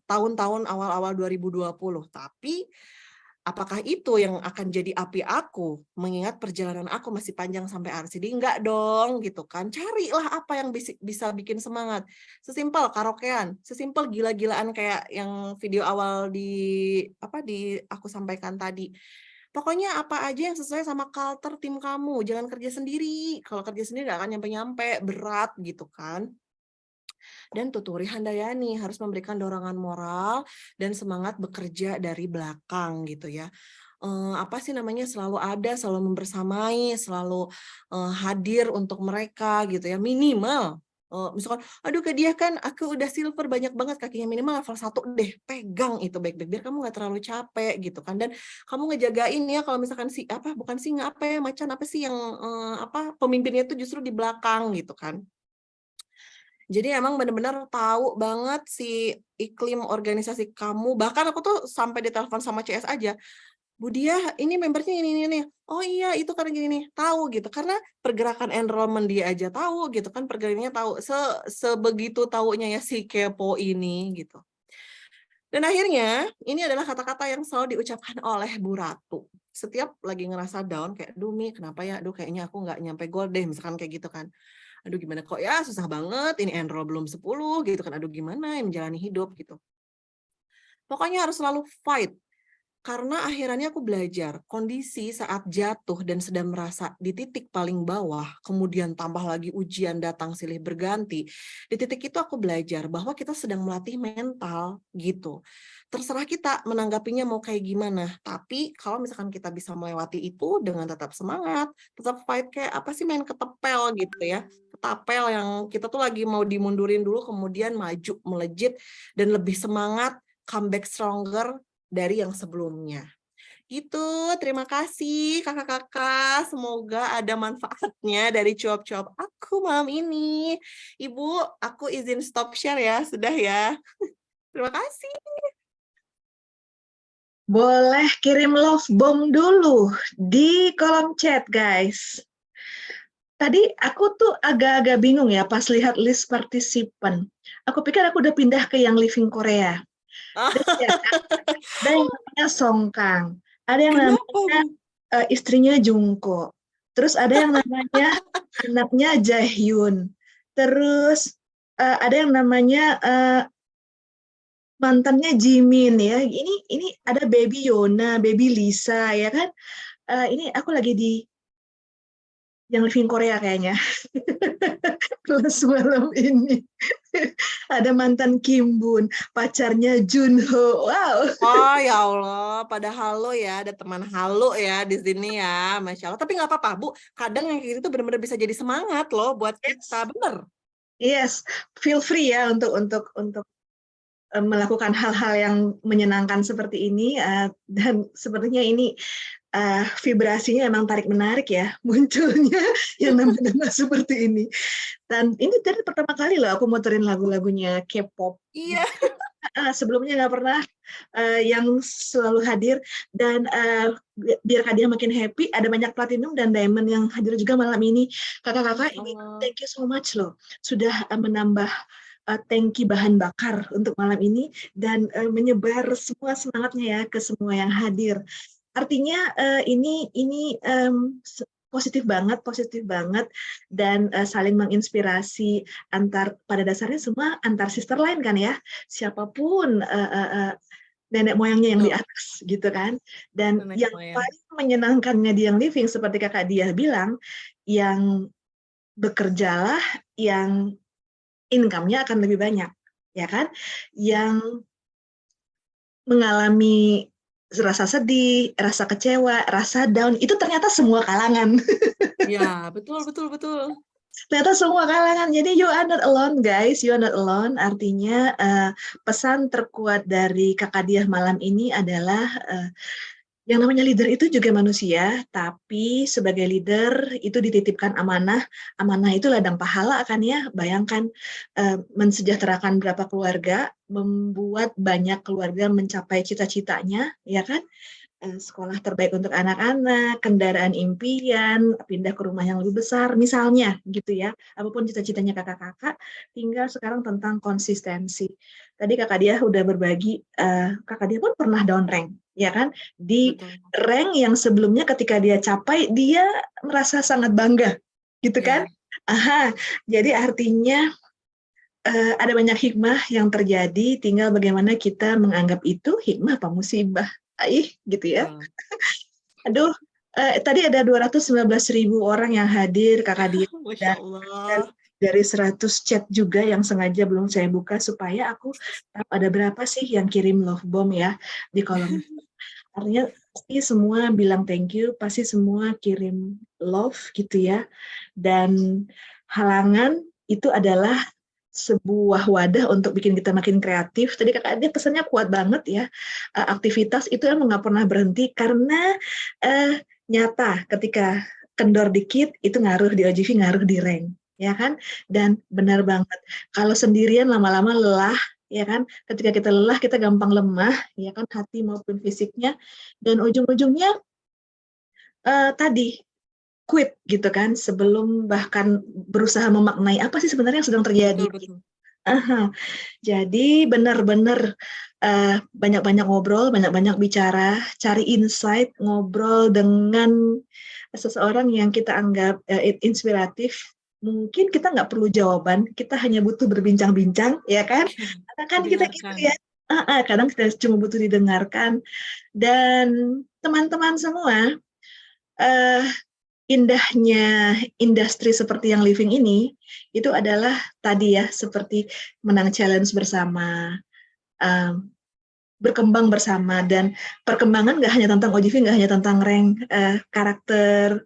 [SPEAKER 2] tahun-tahun awal-awal 2020. Tapi apakah itu yang akan jadi api aku, mengingat perjalanan aku masih panjang sampai RCD? Enggak dong, gitu kan. Carilah apa yang bisa bikin semangat. Sesimpel karaokean, sesimpel gila-gilaan kayak yang video awal di aku sampaikan tadi. Pokoknya apa aja yang sesuai sama culture tim kamu, jangan kerja sendiri. Kalau kerja sendiri nggak akan nyampe-nyampe, berat gitu kan. Dan Tuturi Handayani harus memberikan dorongan moral dan semangat bekerja dari belakang gitu ya. Selalu ada, selalu membersamai, selalu hadir untuk mereka gitu ya, minimal. Misalkan, aduh ke dia kan aku udah silver banyak banget kakinya, minimal level 1 deh, pegang itu baik-baik biar kamu nggak terlalu capek gitu kan, dan kamu ngejagain ya kalau misalkan bukan singa, macan apa sih yang pemimpinnya itu justru di belakang gitu kan. Jadi emang benar-benar tahu banget si iklim organisasi kamu, bahkan aku tuh sampai ditelepon sama CS aja, "Bu Diah, ini membernya ini." "Oh iya, itu karena gini nih." Tahu gitu, karena pergerakan enrollment dia aja tahu gitu kan, pergerakannya tahu, sebegitu taunya ya si kepo ini gitu. Dan akhirnya, ini adalah kata-kata yang selalu diucapkan oleh Bu Ratu. Setiap lagi ngerasa down, kayak, "Duh Mi, kenapa ya? Aduh kayaknya aku nggak nyampe goal deh," misalkan kayak gitu kan. "Aduh gimana kok ya, susah banget, ini enroll belum 10," gitu kan, "aduh gimana ya menjalani hidup," gitu. Pokoknya harus selalu fight. Karena akhirnya aku belajar, kondisi saat jatuh dan sedang merasa di titik paling bawah, kemudian tambah lagi ujian datang silih berganti, di titik itu aku belajar bahwa kita sedang melatih mental, gitu. Terserah kita menanggapinya mau kayak gimana, tapi kalau misalkan kita bisa melewati itu dengan tetap semangat, tetap fight, kayak apa sih main ketepel gitu ya, ketapel yang kita tuh lagi mau dimundurin dulu, kemudian maju, melejit, dan lebih semangat, comeback stronger, dari yang sebelumnya. Gitu, terima kasih kakak-kakak. Semoga ada manfaatnya dari cuap-cuap aku malam ini. Ibu, aku izin stop share ya, sudah ya. Terima kasih.
[SPEAKER 1] Boleh kirim love bomb dulu di kolom chat, guys. Tadi aku tuh agak-agak bingung ya pas lihat list partisipan. Aku pikir aku udah pindah ke yang Living Korea. Ada yang namanya Song Kang, ada yang
[SPEAKER 2] Kenapa,
[SPEAKER 1] namanya
[SPEAKER 2] Bu?
[SPEAKER 1] istrinya Jungkook, terus ada yang namanya anaknya Jaehyun, terus ada yang namanya mantannya Jimin ya. Ini ada Baby Yona, Baby Lisa ya kan. Ini aku lagi di yang living Korea kayaknya. Kelas malam ini. Ada mantan Kim Bun, pacarnya Junho. Wow.
[SPEAKER 2] Oh ya Allah, pada halo ya, ada teman halo ya di sini ya, Masya Allah. Tapi nggak apa-apa, Bu. Kadang yang kayak gitu benar-benar bisa jadi semangat loh buat kita, bener.
[SPEAKER 1] Yes, feel free ya untuk melakukan hal-hal yang menyenangkan seperti ini, dan sepertinya ini vibrasinya emang tarik-menarik ya, munculnya yang nama-nama seperti ini. Dan ini dari pertama kali loh aku muterin lagu-lagunya K-pop.
[SPEAKER 2] Iya.
[SPEAKER 1] Sebelumnya nggak pernah, yang selalu hadir, dan biar Kak Dia makin happy, ada banyak platinum dan diamond yang hadir juga malam ini. Kakak-kakak ini thank you so much loh, sudah menambah tangki bahan bakar untuk malam ini, dan menyebar semua semangatnya ya ke semua yang hadir. Artinya ini positif banget, dan saling menginspirasi pada dasarnya semua antar sister lain kan ya, siapapun nenek moyangnya yang di atas gitu kan. Dan
[SPEAKER 2] Nenek
[SPEAKER 1] yang
[SPEAKER 2] moyang.
[SPEAKER 1] paling menyenangkannya di yang living seperti kakak dia bilang, yang bekerjalah yang income-nya akan lebih banyak, ya kan? Yang mengalami rasa sedih, rasa kecewa, rasa down, itu ternyata semua kalangan.
[SPEAKER 2] Ya, betul, betul, betul.
[SPEAKER 1] Ternyata semua kalangan. Jadi you are not alone guys, you are not alone. Artinya pesan terkuat dari kakak Diah malam ini adalah yang namanya leader itu juga manusia, tapi sebagai leader itu dititipkan amanah. Amanah itu ladang pahala kan ya. Bayangkan mensejahterakan berapa keluarga, membuat banyak keluarga mencapai cita-citanya, ya kan? Sekolah terbaik untuk anak-anak, kendaraan impian, pindah ke rumah yang lebih besar, misalnya gitu ya. Apapun cita-citanya kakak-kakak, tinggal sekarang tentang konsistensi. Tadi kakak dia udah berbagi, kakak dia pun pernah down rank, ya kan? Di
[SPEAKER 2] Betul.
[SPEAKER 1] rank yang sebelumnya ketika dia capai, dia merasa sangat bangga, gitu kan?
[SPEAKER 2] Ya.
[SPEAKER 1] Jadi artinya ada banyak hikmah yang terjadi, tinggal bagaimana kita menganggap itu hikmah apa musibah. Gitu ya. Aduh, tadi ada 219.000 orang yang hadir, kakak dia.
[SPEAKER 2] Masya
[SPEAKER 1] Dan
[SPEAKER 2] Allah.
[SPEAKER 1] dari 100 chat juga yang sengaja belum saya buka, supaya aku tahu ada berapa sih yang kirim love bomb ya di kolom. Artinya pasti semua bilang thank you, pasti semua kirim love gitu ya. Dan halangan itu adalah sebuah wadah untuk bikin kita makin kreatif. Tadi kakak dia pesannya kuat banget ya. Aktivitas itu emang nggak pernah berhenti, karena nyata ketika kendor dikit itu ngaruh di OGV, ngaruh di rank, ya kan? Dan benar banget, kalau sendirian lama-lama lelah, ya kan? Ketika kita lelah kita gampang lemah, ya kan, hati maupun fisiknya, dan ujung-ujungnya tadi quit gitu kan, sebelum bahkan berusaha memaknai apa sih sebenarnya yang sedang terjadi.
[SPEAKER 2] Betul, betul.
[SPEAKER 1] Jadi benar-benar banyak-banyak ngobrol, banyak-banyak bicara, cari insight, ngobrol dengan seseorang yang kita anggap inspiratif. Mungkin kita nggak perlu jawaban, kita hanya butuh berbincang-bincang, ya kan? Karena kan kita gitu
[SPEAKER 2] Didengarkan.
[SPEAKER 1] ya. Kadang kita cuma butuh didengarkan. Dan teman-teman semua, indahnya industri seperti yang living ini, itu adalah tadi ya, seperti menang challenge bersama, berkembang bersama, dan perkembangan nggak hanya tentang OGV, nggak hanya tentang rank, karakter,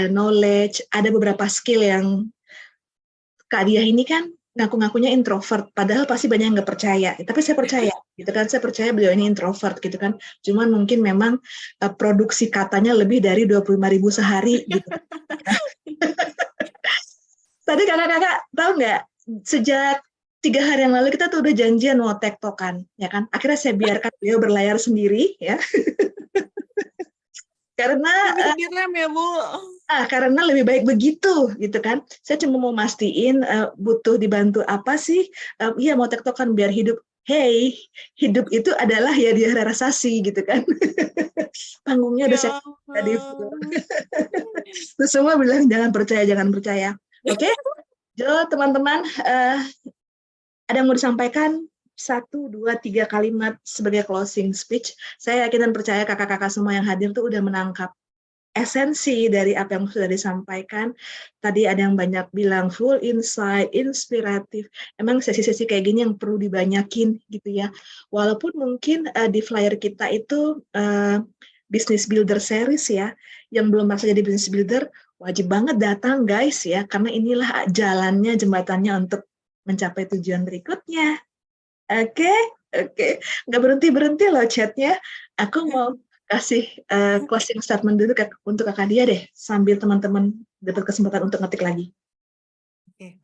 [SPEAKER 1] knowledge, ada beberapa skill yang Kak Diah ini kan ngaku-ngakunya introvert, padahal pasti banyak yang nggak percaya. Tapi saya percaya, gitu kan? Saya percaya beliau ini introvert, gitu kan? Cuman mungkin memang produksi katanya lebih dari 25.000 sehari, gitu. Tadi kakak-kakak tahu nggak? Sejak 3 hari yang lalu kita tuh udah janjian mau tektokan, ya kan? Akhirnya saya biarkan beliau berlayar sendiri, ya. Karena
[SPEAKER 2] Bisa direm ya, Bu.
[SPEAKER 1] karena lebih baik begitu, gitu kan. Saya cuma mau mastiin butuh dibantu apa sih. Iya, mau tektokan biar hidup. Hey, hidup itu adalah ya dia Rarasasi, gitu kan. Panggungnya udah saya
[SPEAKER 2] Ya
[SPEAKER 1] tadi.
[SPEAKER 2] ampun.
[SPEAKER 1] Terus semua bilang jangan percaya, jangan percaya. Oke, Jo, teman-teman, ada yang mau disampaikan? 1, 2, 3 kalimat sebagai closing speech. Saya yakin dan percaya kakak-kakak semua yang hadir tuh udah menangkap esensi dari apa yang sudah disampaikan. Tadi ada yang banyak bilang full insight, inspiratif. Emang sesi-sesi kayak gini yang perlu dibanyakin gitu ya. Walaupun mungkin di flyer kita itu Business Builder Series ya, yang belum merasa jadi Business Builder, wajib banget datang guys ya, karena inilah jalannya, jembatannya untuk mencapai tujuan berikutnya. Oke, oke. Nggak berhenti-berhenti loh chatnya. Aku mau kasih closing statement dulu untuk Kakak Dia deh, sambil teman-teman dapat kesempatan untuk ngetik lagi.
[SPEAKER 2] Oke.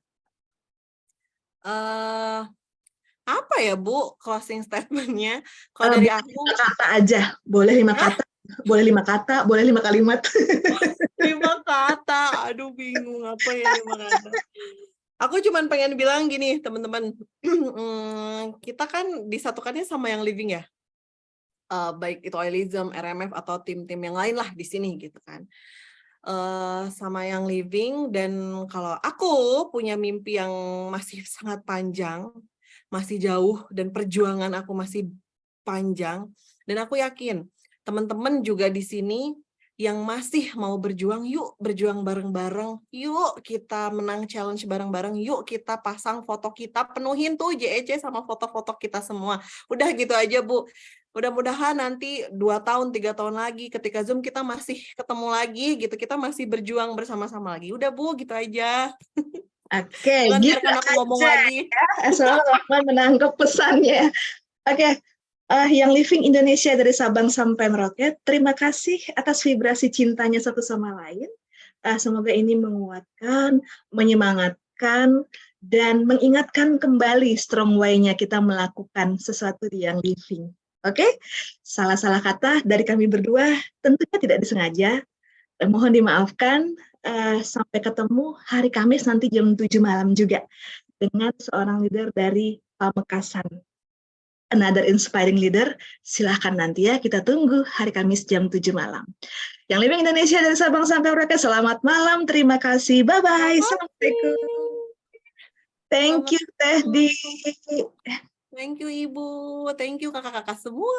[SPEAKER 2] Apa ya Bu closing statement-nya? Kalau dari aku
[SPEAKER 1] 5 kata aja, boleh 5 kata, boleh 5 kata, boleh 5 kalimat.
[SPEAKER 2] 5 kata, aduh bingung apa ya 5 kata. Aku cuman pengen bilang gini teman-teman, kita kan disatukannya sama yang living ya, baik itu Oilism, RMF atau tim-tim yang lain lah di sini gitu kan. Sama yang living, dan kalau aku punya mimpi yang masih sangat panjang, masih jauh, dan perjuangan aku masih panjang, dan aku yakin teman-teman juga di sini yang masih mau berjuang, yuk berjuang bareng-bareng, yuk kita menang challenge bareng-bareng, yuk kita pasang foto kita, penuhin tuh JEC sama foto-foto kita semua. Udah gitu aja Bu. Mudah-mudahan nanti 2 tahun, 3 tahun lagi ketika Zoom kita masih ketemu lagi gitu, kita masih berjuang bersama-sama lagi. Udah Bu, gitu aja.
[SPEAKER 1] Oke,
[SPEAKER 2] Jangan
[SPEAKER 1] gitu
[SPEAKER 2] biarkan aku ngomong
[SPEAKER 1] aja
[SPEAKER 2] lagi.
[SPEAKER 1] ya. Semoga teman-teman menangkap pesannya. Oke, yang Living Indonesia dari Sabang sampai Merauke, terima kasih atas vibrasi cintanya satu sama lain. Semoga ini menguatkan, menyemangatkan, dan mengingatkan kembali strong way-nya kita melakukan sesuatu di yang living. Oke, salah-salah kata dari kami berdua tentunya tidak disengaja. Mohon dimaafkan. Sampai ketemu hari Kamis nanti jam 7 malam juga dengan seorang leader dari Pamekasan. Another inspiring leader, silahkan nanti ya, kita tunggu hari Kamis jam 7 malam. Yang Living Indonesia dari Sabang sampai Merauke, selamat malam, terima kasih, bye-bye, assalamualaikum. Thank you, Teh Di.
[SPEAKER 2] Thank you Ibu, thank you kakak-kakak semua.